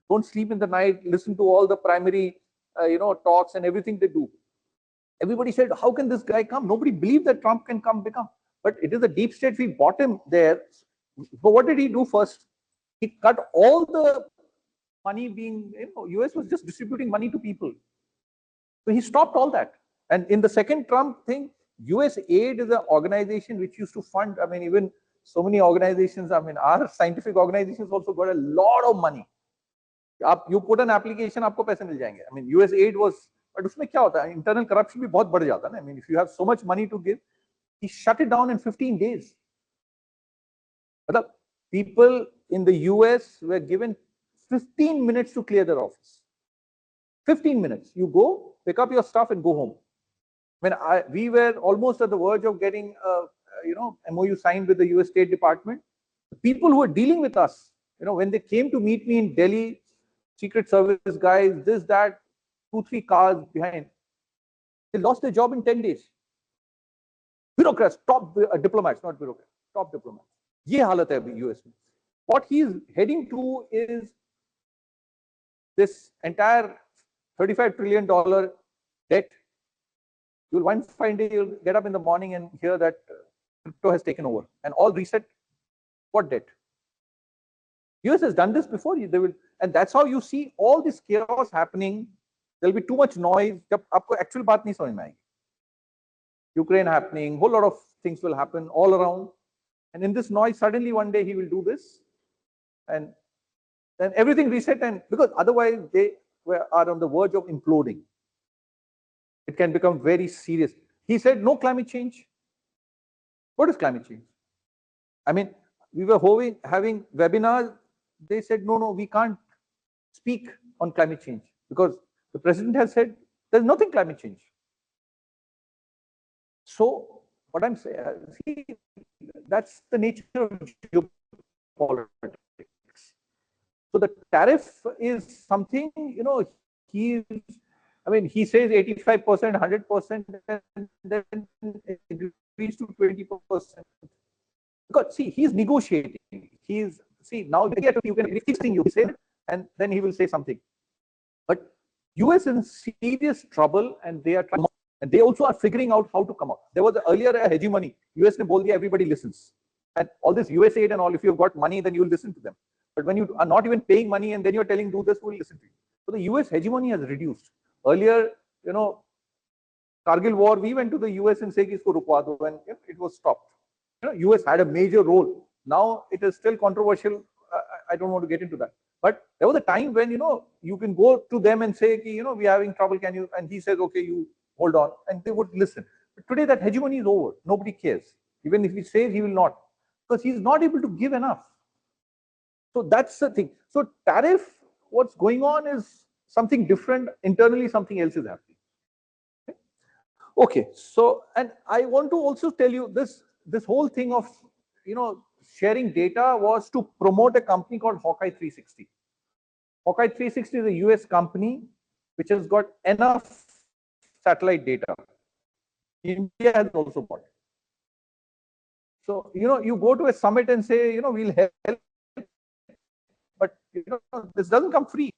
don't sleep in the night, listen to all the primary, talks and everything they do. Everybody said, how can this guy come? Nobody believed that Trump can become. But it is a deep state. We bought him there. But what did he do first? He cut all the money being, US was just distributing money to people. So he stopped all that. And in the second Trump thing, USAID is an organization which used to fund, I mean, even so many organizations, I mean, our scientific organizations also got a lot of money. You put an application, आपको पैसे मिल जाएंगे. I mean, USAID was, but उसमें क्या होता है? Internal corruption भी बहुत बढ़ जाता है ना. I mean, if you have so much money to give, he shut it down in 15 days. मतलब people in the US were given 15 minutes to clear their office. 15 minutes. You go, pick up your stuff and go home. When we were almost at the verge of getting MOU signed with the US State Department, the people who were dealing with us, when they came to meet me in Delhi, Secret Service guys, this, that, 2-3 cars behind, they lost their job in 10 days. Bureaucrats, top diplomats, not bureaucrats, top diplomats. ये हालत है अभी US में. What he is heading to is this entire $35 trillion debt. You'll find it, you'll get up in the morning and hear that crypto has taken over and all reset. What debt? US has done this before. They will, and that's how you see all this chaos happening. There'll be too much noise. जब आपको actual बात नहीं समझ में आएगी. Ukraine happening, whole lot of things will happen all around. And in this noise, suddenly one day he will do this, and then everything reset. And because otherwise they are on the verge of imploding. It can become very serious. He said no climate change. What is climate change? I mean, we were having webinars. They said, no, we can't speak on climate change because the president has said there's nothing climate change. So what I'm saying, see, that's the nature of geopolitics. So the tariff is something, he says 85%, 100%, and then it agrees to 20%. Because see, he's negotiating. Now you can you say, and then he will say something. But US is in serious trouble, and they are trying, and they also are figuring out how to come out. There was earlier a hegemony. US ne bol diya, everybody listens, and all this USAID and all. If you've got money, then you will listen to them. But when you are not even paying money, and then you're telling do this, who will listen to you? So the US hegemony has reduced. Earlier, Kargil war, we went to the US and say isko rukwa do, and it was stopped. US had a major role. Now it is still controversial. I don't want to get into that. But there was a time when you can go to them and say, we are having trouble. Can you? And he says, okay, you hold on, and they would listen. But today that hegemony is over. Nobody cares. Even if he says, he will not, because he is not able to give enough. So that's the thing. So tariff, what's going on is something different. Internally, something else is happening. Okay. So, and I want to also tell you this whole thing of sharing data was to promote a company called Hawkeye 360. Hawkeye 360 is a US company which has got enough satellite data. India has also bought it. So you go to a summit and say we'll help, but this doesn't come free.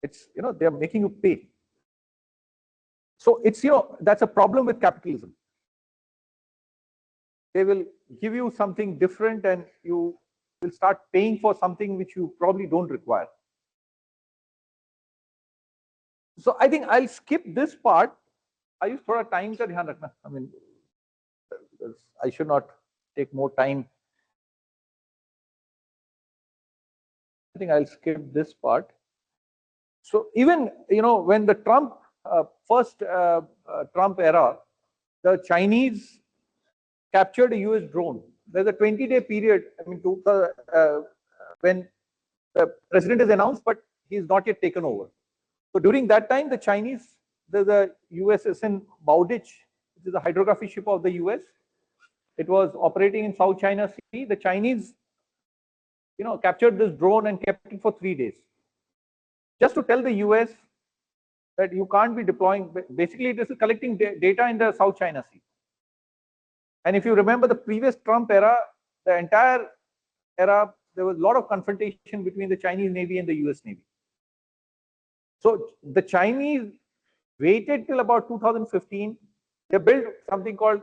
It's they are making you pay. So it's that's a problem with capitalism. They will give you something different and you will start paying for something which you probably don't require. So I think I'll skip this part. I use thoda time ka dhyan rakhna. I mean, I should not take more time. I think I'll skip this part. So even when the Trump first Trump era, the Chinese captured a US drone. There's a 20-day period, when the president is announced, but he's not yet taken over. So during that time, the Chinese, there's a USSN Bowditch, which is a hydrography ship of the US. It was operating in South China Sea. The Chinese, captured this drone and kept it for 3 days. Just to tell the US that you can't be deploying, basically this is collecting data in the South China Sea. And if you remember the previous Trump era, the entire era, there was a lot of confrontation between the Chinese Navy and the US Navy. So the Chinese waited till about 2015. They built something called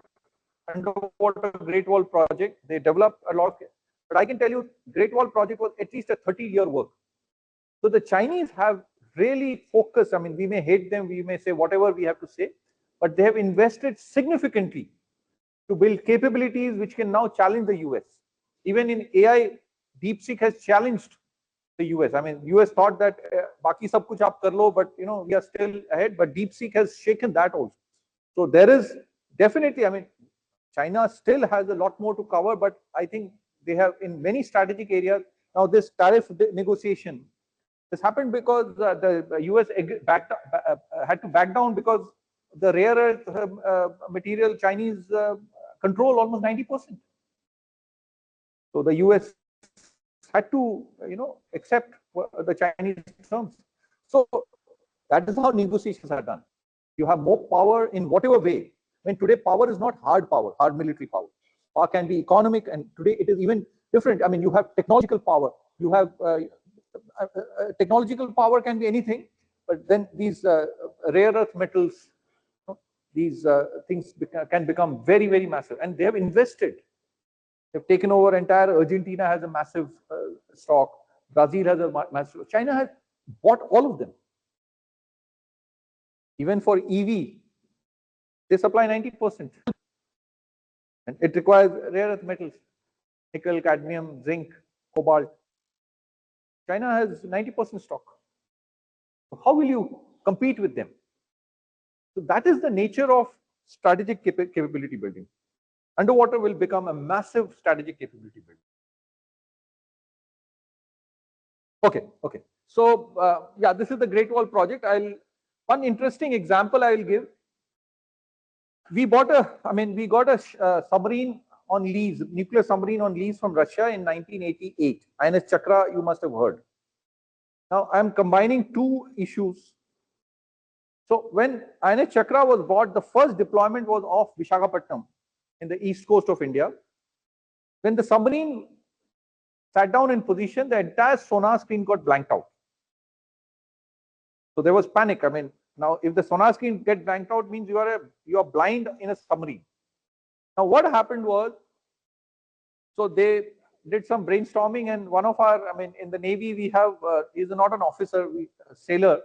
underwater Great Wall Project. They developed a lot of, but I can tell you, Great Wall Project was at least a 30-year work. So the Chinese have really focused. I mean, we may hate them, we may say whatever we have to say, but they have invested significantly to build capabilities which can now challenge the US. Even in AI, DeepSeek has challenged the US. I mean, US thought that baki sab kuch aap kar lo, but we are still ahead. But DeepSeek has shaken that also. So there is definitely, I mean, China still has a lot more to cover, but I think they have in many strategic areas. Now, this tariff negotiation, this happened because the US had to back down because the rare earth material Chinese control almost 90%. So the US had to, accept the Chinese terms. So that is how negotiations are done. You have more power in whatever way. When today power is not hard power, hard military power. Power can be economic, and today it is even different. I mean, you have technological power. You have technological power can be anything, but then these rare earth metals, these things can become very, very massive, and they have invested. They've taken over entire. Argentina has a massive stock. Brazil has a massive. China has bought all of them. Even for EV, they supply 90%. And it requires rare earth metals, nickel, cadmium, zinc, cobalt. China has 90% stock. So how will you compete with them? So that is the nature of strategic capability building. Underwater will become a massive strategic capability building. Okay. So yeah, this is the Great Wall project. One interesting example I will give. We got a submarine on lease, nuclear submarine on lease from Russia in 1988. INS Chakra, you must have heard. Now I am combining two issues. So when INS Chakra was bought, the first deployment was off Visakhapatnam in the east coast of India. When the submarine sat down in position, the entire sonar screen got blanked out. So there was panic. I mean, now if the sonar screen gets blanked out, means you are blind in a submarine. Now what happened was, so they did some brainstorming, and one of our, I mean, in the Navy we have, he's not an officer, a sailor,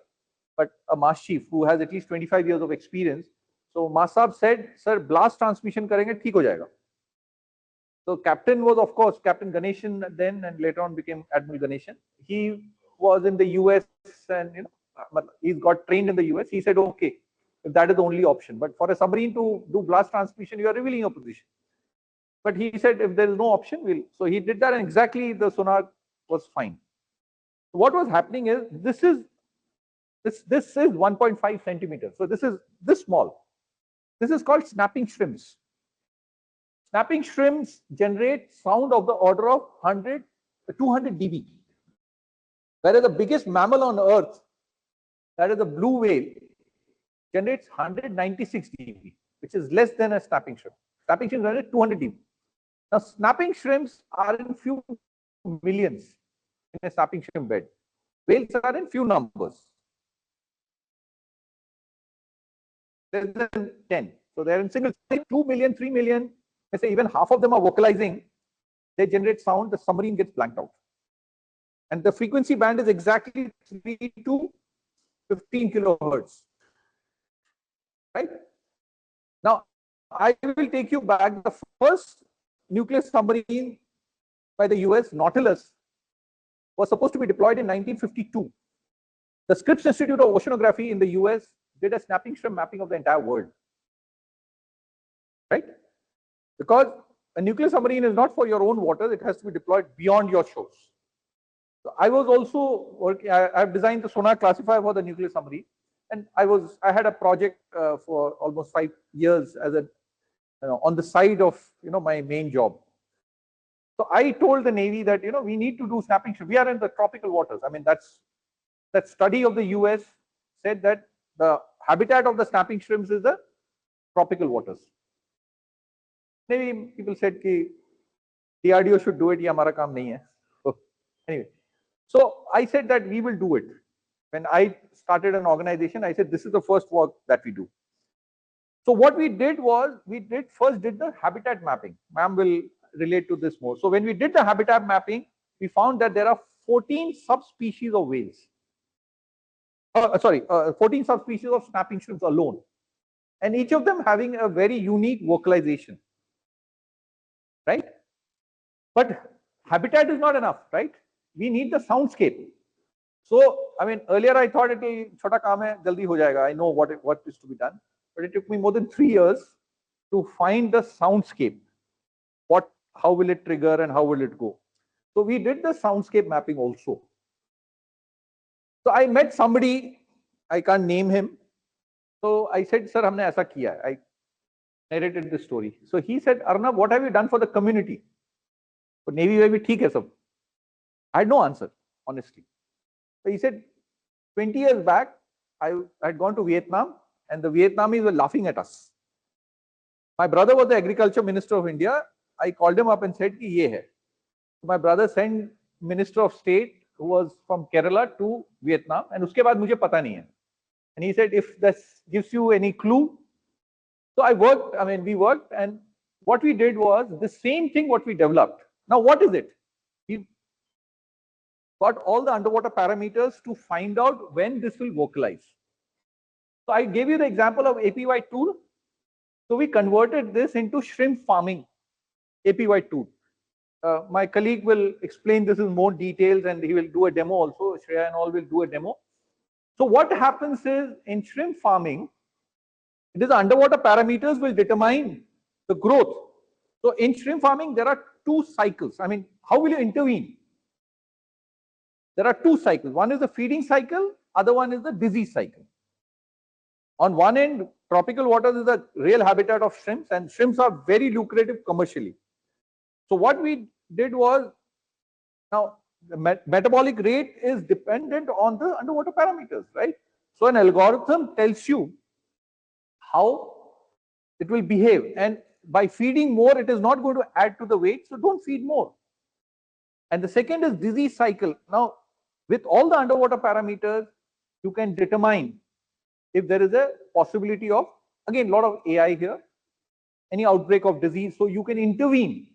but a Master Chief who has at least 25 years of experience. So Masab said, "Sir, blast transmission karenge, theek ho jayega." So Captain was, of course, Captain Ganeshan then, and later on became Admiral Ganeshan. He was in the US, and he's got trained in the US. He said, "Okay, if that is the only option, but for a submarine to do blast transmission, you are revealing your position." But he said, if there is no option, so he did that, and exactly the sonar was fine. So what was happening is, this is 1.5 centimeters. So this is this small. This is called snapping shrimps. Snapping shrimps generate sound of the order of 200 dB. Whereas the biggest mammal on earth, that is the blue whale, generates 196 dB, which is less than a snapping shrimp. Snapping shrimps generate 200 dB. Now, snapping shrimps are in few millions in a snapping shrimp bed. Whales are in few numbers, less than 10. So they're in single 2 million, 3 million. Let's say even half of them are vocalizing. They generate sound. The submarine gets blanked out, and the frequency band is exactly 3 to 15 kilohertz. Right now, I will take you back. The first nuclear submarine by the US, Nautilus, was supposed to be deployed in 1952. The Scripps Institute of Oceanography in the US did a snapping shrimp mapping of the entire world. Right? Because a nuclear submarine is not for your own waters, it has to be deployed beyond your shores. So I was also working, I've designed the sonar classifier for the nuclear submarine, and I had a project for almost 5 years as on the side of my main job. So I told the Navy that we need to do snapping shrimp. We are in the tropical waters. I mean, that study of the US said that the habitat of the snapping shrimps is the tropical waters. Maybe people said that DRDO should do it, ye hamara kaam nahi hai. So anyway, so I said that we will do it. When I started an organization, I said this is the first work that we do. So what we did was, first did the habitat mapping. Ma'am will relate to this more. So when we did the habitat mapping, we found that there are 14 subspecies of whales. 14 subspecies of snapping shrimps alone. and each of them having a very unique vocalization, right? But habitat is not enough, right? We need the soundscape. So, I mean, earlier I thought it will chota kaam hai, jaldi ho jayega. I know what is to be done, but it took me more than 3 years to find the soundscape. How will it trigger and how will it go? So we did the soundscape mapping also. So I met somebody, I can't name him. So I said, sir, हमने ऐसा किया है. I narrated the story. So he said, Arnab, what have you done for the community? So Navy में भी ठीक है सब. I had no answer, honestly. So he said, 20 years back, I had gone to Vietnam and the Vietnamese were laughing at us. My brother was the agriculture minister of India. I called him up and said, ki ye hai. So my brother sent minister of state who was from Kerala to Vietnam, and uske baad mujhe pata nahi hai. And he said, if this gives you any clue. So we worked, and what we did was the same thing what we developed. Now, what is it? We got all the underwater parameters to find out when this will vocalize. So I gave you the example of APY tool. So we converted this into shrimp farming APY tool. My colleague will explain this in more details and he will do a demo also. Shreya and all will do a demo. So what happens is in shrimp farming, it is the underwater parameters will determine the growth. So in shrimp farming, there are 2 cycles. I mean, how will you intervene? There are 2 cycles. One is the feeding cycle, other one is the disease cycle. On one end, tropical waters is the real habitat of shrimps, and shrimps are very lucrative commercially. So what we did was, now the metabolic rate is dependent on the underwater parameters, right? So an algorithm tells you how it will behave, and by feeding more, it is not going to add to the weight, so don't feed more. And the second is disease cycle. Now, with all the underwater parameters, you can determine if there is a possibility of, again, a lot of AI here, any outbreak of disease, so you can intervene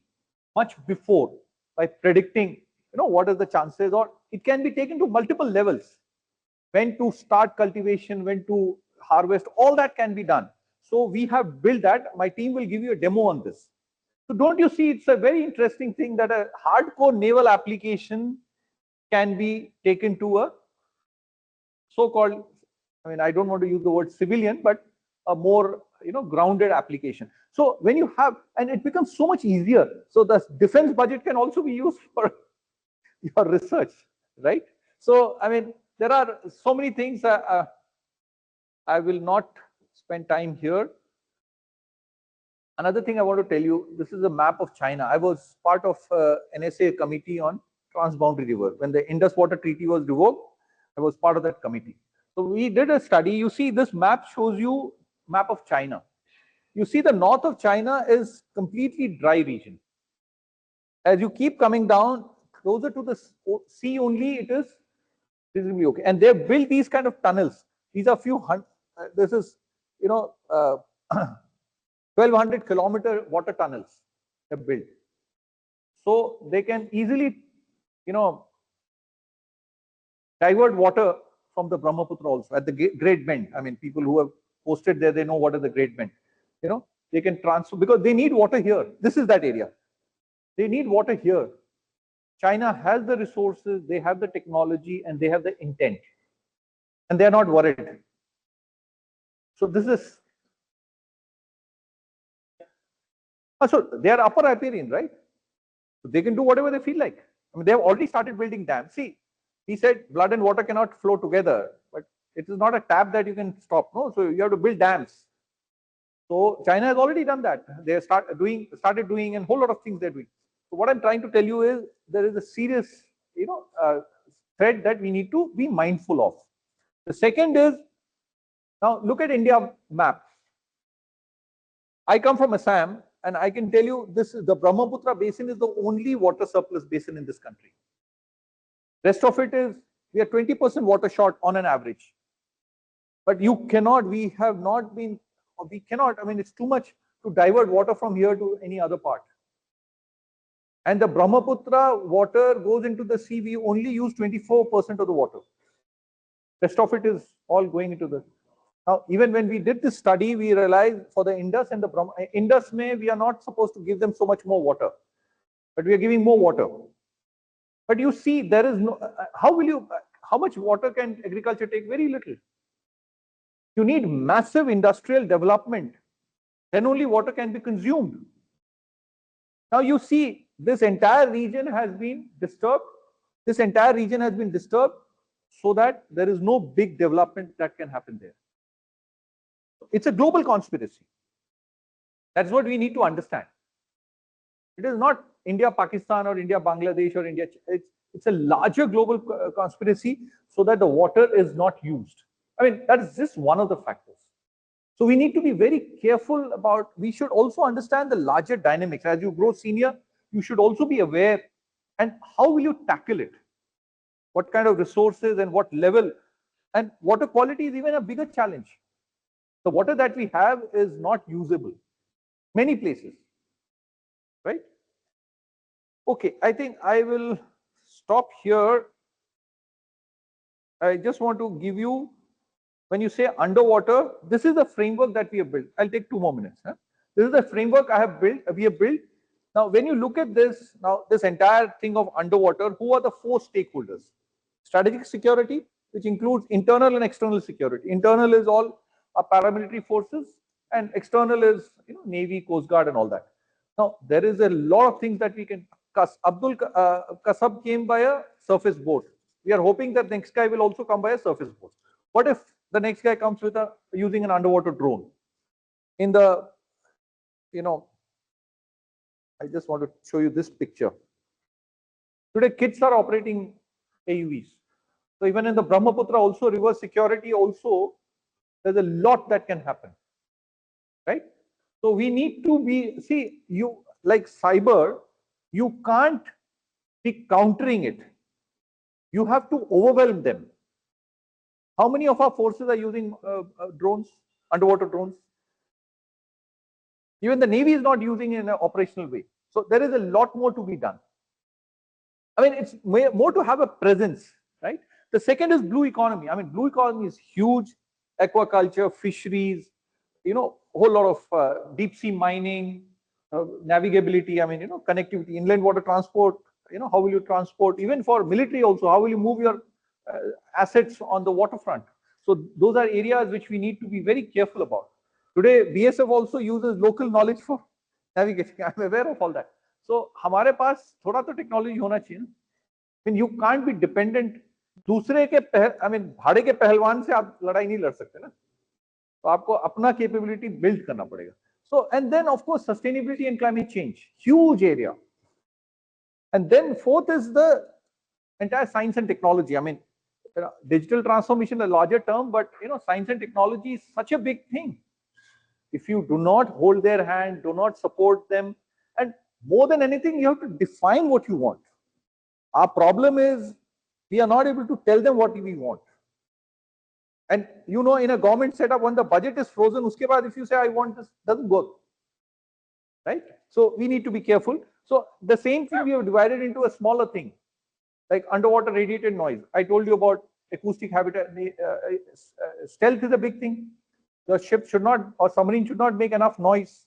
much before by predicting, what are the chances, or it can be taken to multiple levels. When to start cultivation, when to harvest, all that can be done. So we have built that. My team will give you a demo on this. So don't you see, it's a very interesting thing that a hardcore naval application can be taken to a so-called, I don't want to use the word civilian, but a more, grounded application. So when you have, and it becomes so much easier. So the defense budget can also be used for your research, right? So, there are so many things. I will not spend time here. Another thing I want to tell you, this is a map of China. I was part of NSA committee on transboundary river. When the Indus Water Treaty was revoked, I was part of that committee. So we did a study. You see, this map shows you map of China. You see the north of China is completely dry region. As you keep coming down closer to the sea only, it is reasonably okay. And they have built these kind of tunnels. These are few hundred, this is, 1200 kilometer water tunnels they have built. So they can easily, divert water from the Brahmaputra also at the Great Bend. People who have posted there, they know what is the Great Bend. They can transfer, because they need water here. This is that area. They need water here. China has the resources, they have the technology, and they have the intent. And they are not worried. So this is, so they are upper riparian, right? So they can do whatever they feel like. They have already started building dams. See, he said blood and water cannot flow together, but it is not a tap that you can stop. No, so you have to build dams. So China has already done that. They started doing a whole lot of things they're doing. So what I'm trying to tell you is there is a serious, threat that we need to be mindful of. The second is, now look at India map. I come from Assam, and I can tell you this is the Brahmaputra basin is the only water surplus basin in this country. Rest of it is, we are 20% water short on an average. But you cannot, we cannot, it's too much to divert water from here to any other part. And the Brahmaputra water goes into the sea, we only use 24% of the water. Rest of it is all going into the Now, even when we did this study, we realized for the Indus and the Brahmaputra, Indus we are not supposed to give them so much more water, but we are giving more water. But you see, there is no, how much water can agriculture take? Very little. You need massive industrial development, then only water can be consumed. Now you see, this entire region has been disturbed. This entire region has been disturbed so that there is no big development that can happen there. It's a global conspiracy. That's what we need to understand. It is not India, Pakistan, or India, Bangladesh, or India. It's a larger global conspiracy so that the water is not used. I mean, that is just one of the factors. So we need to be very careful about, we should also understand the larger dynamics. As you grow senior, you should also be aware, and how will you tackle it? What kind of resources and what level? And water quality is even a bigger challenge. The water that we have is not usable many places, right? Okay, I think I will stop here. I just want to give you, when you say underwater, this is the framework that we have built. I'll take 2 more minutes. Huh? This is the framework we have built. Now, when you look at this, now this entire thing of underwater, who are the 4 stakeholders? Strategic security, which includes internal and external security. Internal is all our paramilitary forces, and external is, you know, Navy, Coast Guard, and all that. Now, there is a lot of things that we can. Abdul Kasab came by a surface boat. We are hoping that next guy will also come by a surface boat. What if the next guy comes with using an underwater drone? In the, you know, I just want to show you this picture. Today, kids are operating AUVs. So even in the Brahmaputra, also river security, also there's a lot that can happen, right? So we need to be, see, you like cyber, you can't be countering it. You have to overwhelm them. How many of our forces are using drones, underwater drones? Even the Navy is not using it in an operational way. So there is a lot more to be done. I mean, it's more to have a presence, right? The second is blue economy. I mean, blue economy is huge. Aquaculture, fisheries, you know, a whole lot of deep sea mining, navigability, I mean, you know, connectivity, inland water transport, you know, how will you transport, even for military also, how will you move your assets on the waterfront? So those are areas which we need to be very careful about. Today, BSF also uses local knowledge for navigation. I'm aware of all that. So हमारे पास थोड़ा तो technology होना चाहिए ना. I mean, you can't be dependent. दूसरे के I mean, भाड़े के पहलवान से आप लड़ाई नहीं लड़ सकते ना. तो आपको अपना capability build करना पड़ेगा. So, and then of course, sustainability and climate change, huge area. And then fourth is the entire science and technology. I mean, digital transformation, a larger term, but you know, science and technology is such a big thing. If you do not hold their hand, do not support them, and more than anything, you have to define what you want. Our problem is we are not able to tell them what we want. And you know, in a government setup, when the budget is frozen, uske baad if you say I want this, doesn't work, right? So we need to be careful. So the same thing we have divided into a smaller thing, like underwater radiated noise. I told you about acoustic habitat. Stealth is a big thing. The ship should not, or submarine should not make enough noise.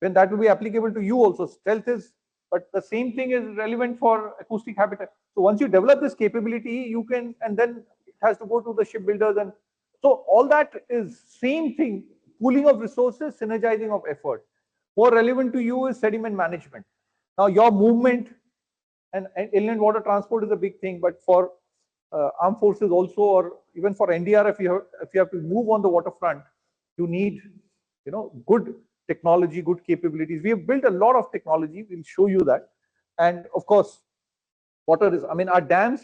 Then that will be applicable to you also. Stealth is, but the same thing is relevant for acoustic habitat. So once you develop this capability, you can, and then it has to go to the shipbuilders, and so all that is same thing. Pooling of resources, synergizing of effort. More relevant to you is sediment management. Now your movement and inland water transport is a big thing, but for armed forces also, or even for NDRF, if you have to move on the waterfront, you need, you know, good technology, good capabilities. We have built a lot of technology. We'll show you that. And of course, water is, I mean, our dams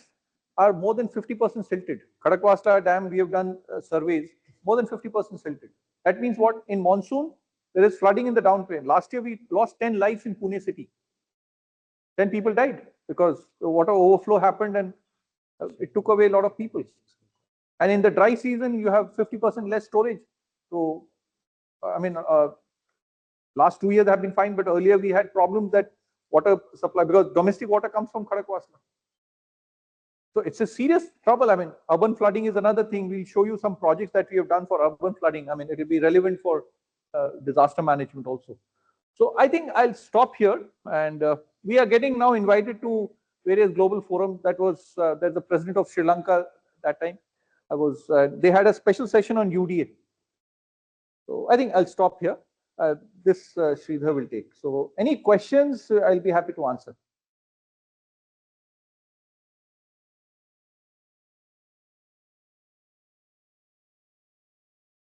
are more than 50% silted. Khadakwasta Dam, we have done surveys, more than 50% silted. That means what? In monsoon, there is flooding in the downplain. Last year, we lost 10 lives in Pune city. 10 people died because the water overflow happened and it took away a lot of people. And in the dry season, you have 50% less storage. So, I mean, last 2 years have been fine, but earlier we had problems that water supply, because domestic water comes from Khadakwasta. So it's a serious trouble. I mean, urban flooding is another thing. We'll show you some projects that we have done for urban flooding. I mean, it will be relevant for disaster management also. So I think I'll stop here, and we are getting now invited to various global forums. That was there's the president of Sri Lanka that time. I was they had a special session on UDA. So I think I'll stop here. This Sridhar will take. So any questions, I'll be happy to answer.